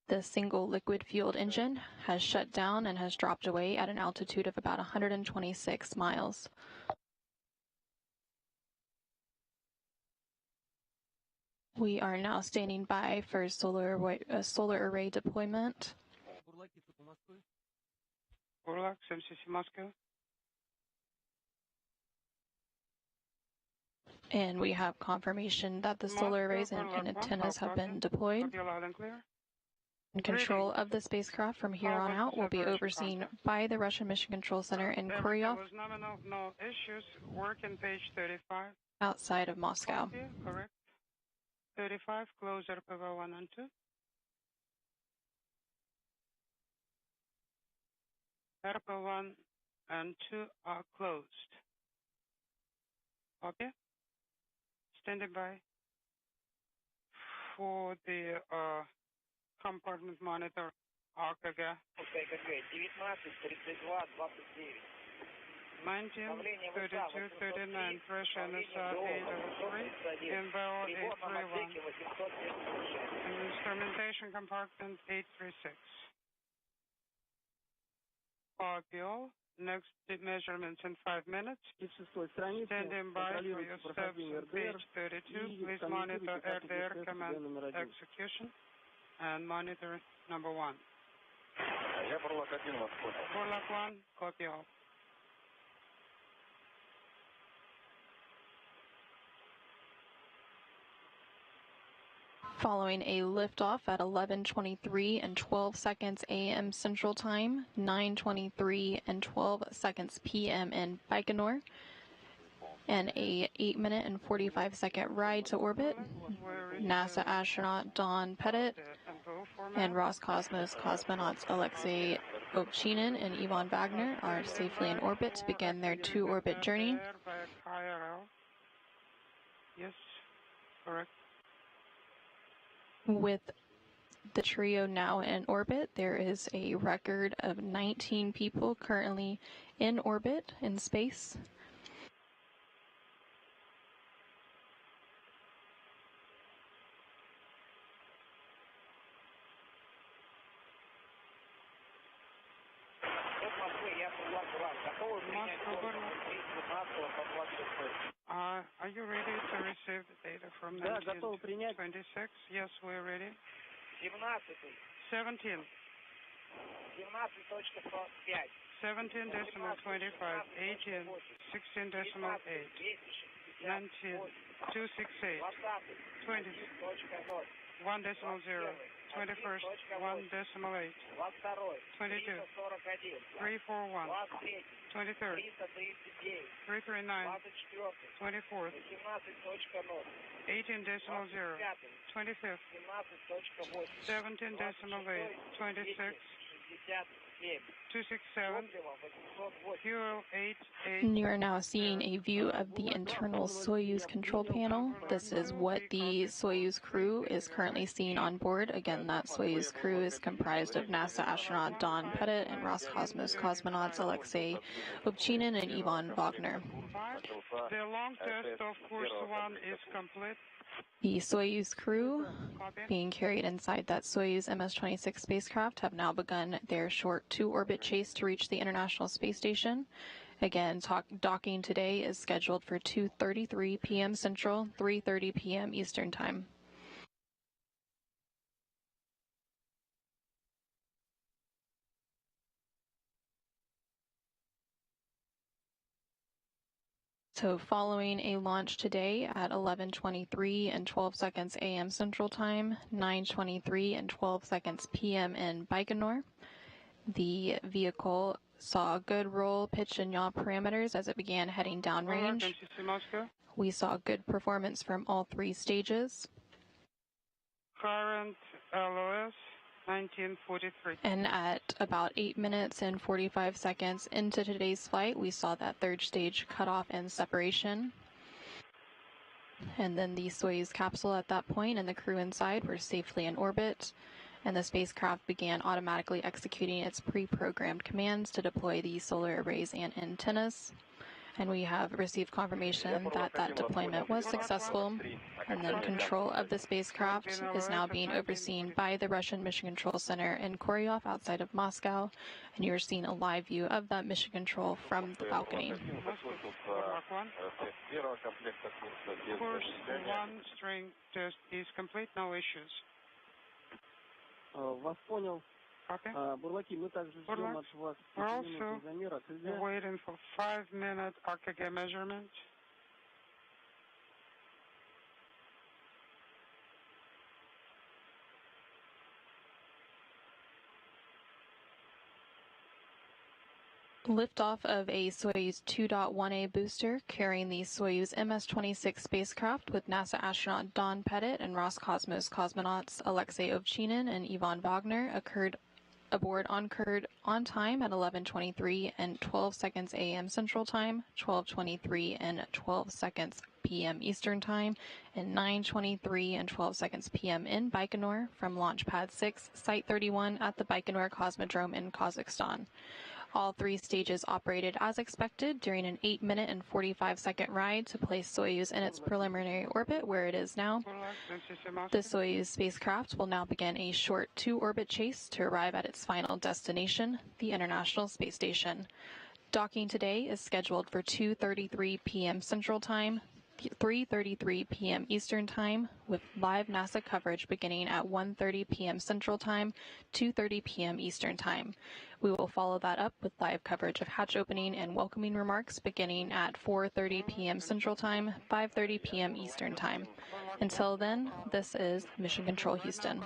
The single liquid-fueled engine has shut down and has dropped away at an altitude of about 126 miles. We are now standing by for solar array deployment. Burlak, 76 Moscow. And we have confirmation that the solar arrays and antennas have been deployed. And control of the spacecraft from here on out will be overseen by the Russian Mission Control Center in Koryov, No issues. Working page 35. outside of Moscow. Copy, correct. 35, close RPV 1 and 2. RPV 1 and 2 are closed. Okay. Standing by for the compartment monitor AKG. 19, 32, 39, pressure NSR 803, MBO 831, instrumentation compartment 836. Copy all. Next measurements in 5 minutes. Standing by for your steps on page 32. Please monitor RDR command execution and monitor number 1. Burlak 1, copy all. Following a liftoff at 11:23 and 12 seconds a.m. Central Time, 9:23 and 12 seconds p.m. in Baikonur, and a 8-minute and 45-second ride to orbit, NASA astronaut Don Pettit and Roscosmos cosmonauts Alexey Ovchinin and Vagner are safely in orbit to begin their to-orbit journey. Yes, correct. With the trio now in orbit, there is a record of 19 people currently in orbit in space. Are you ready to receive the data from 1926? Yes, we're ready. 17. 17 decimal 25, 18, 16 decimal 8, 19, 268, 20, 1 decimal 0, 21st, 1.8. 22, 341. 23rd, 339. 24th, 18.0. 25th, 17.8. 26, 267, fuel 88. You are now seeing a view of the internal Soyuz control panel. This is what the Soyuz crew is currently seeing on board. Again, that Soyuz crew is comprised of NASA astronaut Don Pettit and Roscosmos cosmonauts Alexey, Ovchinin, and Ivan Vagner. The long test of course 1 is complete. The Soyuz crew being carried inside that Soyuz MS-26 spacecraft have now begun their short 2-orbit chase to reach the International Space Station. Again, docking today is scheduled for 2:33 p.m. Central, 3:30 p.m. Eastern Time. So following a launch today at 11:23 and 12 seconds a.m. Central Time, 9:23 and 12 seconds p.m. in Baikonur, the vehicle saw good roll, pitch, and yaw parameters as it began heading downrange. We saw good performance from all 3 stages. Current LOS 1943. And at about 8 minutes and 45 seconds into today's flight, we saw that 3rd stage cutoff and separation. And then the Soyuz capsule at that point and the crew inside were safely in orbit, and the spacecraft began automatically executing its pre-programmed commands to deploy the solar arrays and antennas. And we have received confirmation that that deployment was successful, and then control of the spacecraft is now being overseen by the Russian Mission Control Center in Koryov outside of Moscow, and you're seeing a live view of that mission control from the balcony. Course 1 string test is complete, no issues. Вас понял. Okay. Бурлаки, мы также ждем от вас 5 минут замера. We're waiting for 5-minute AKG measurement. Liftoff of a Soyuz 2.1A booster carrying the Soyuz MS-26 spacecraft with NASA astronaut Don Pettit and Roscosmos cosmonauts Alexey Ovchinin and Ivan Vagner occurred aboard on time at 11:23 and 12 seconds a.m. Central Time, 12:23 and 12 seconds p.m. Eastern Time, and 9:23 and 12 seconds p.m. in Baikonur from Launch Pad 6, Site 31 at the Baikonur Cosmodrome in Kazakhstan. All 3 stages operated as expected during an 8-minute and 45-second ride to place Soyuz in its preliminary orbit where it is now. The Soyuz spacecraft will now begin a short 2-orbit chase to arrive at its final destination, the International Space Station. Docking today is scheduled for 2:33 p.m. Central Time, 3:33 p.m. Eastern Time, with live NASA coverage beginning at 1:30 p.m. Central Time, 2:30 p.m. Eastern Time. We will follow that up with live coverage of hatch opening and welcoming remarks beginning at 4:30 p.m. Central Time, 5:30 p.m. Eastern Time. Until then, this is Mission Control Houston.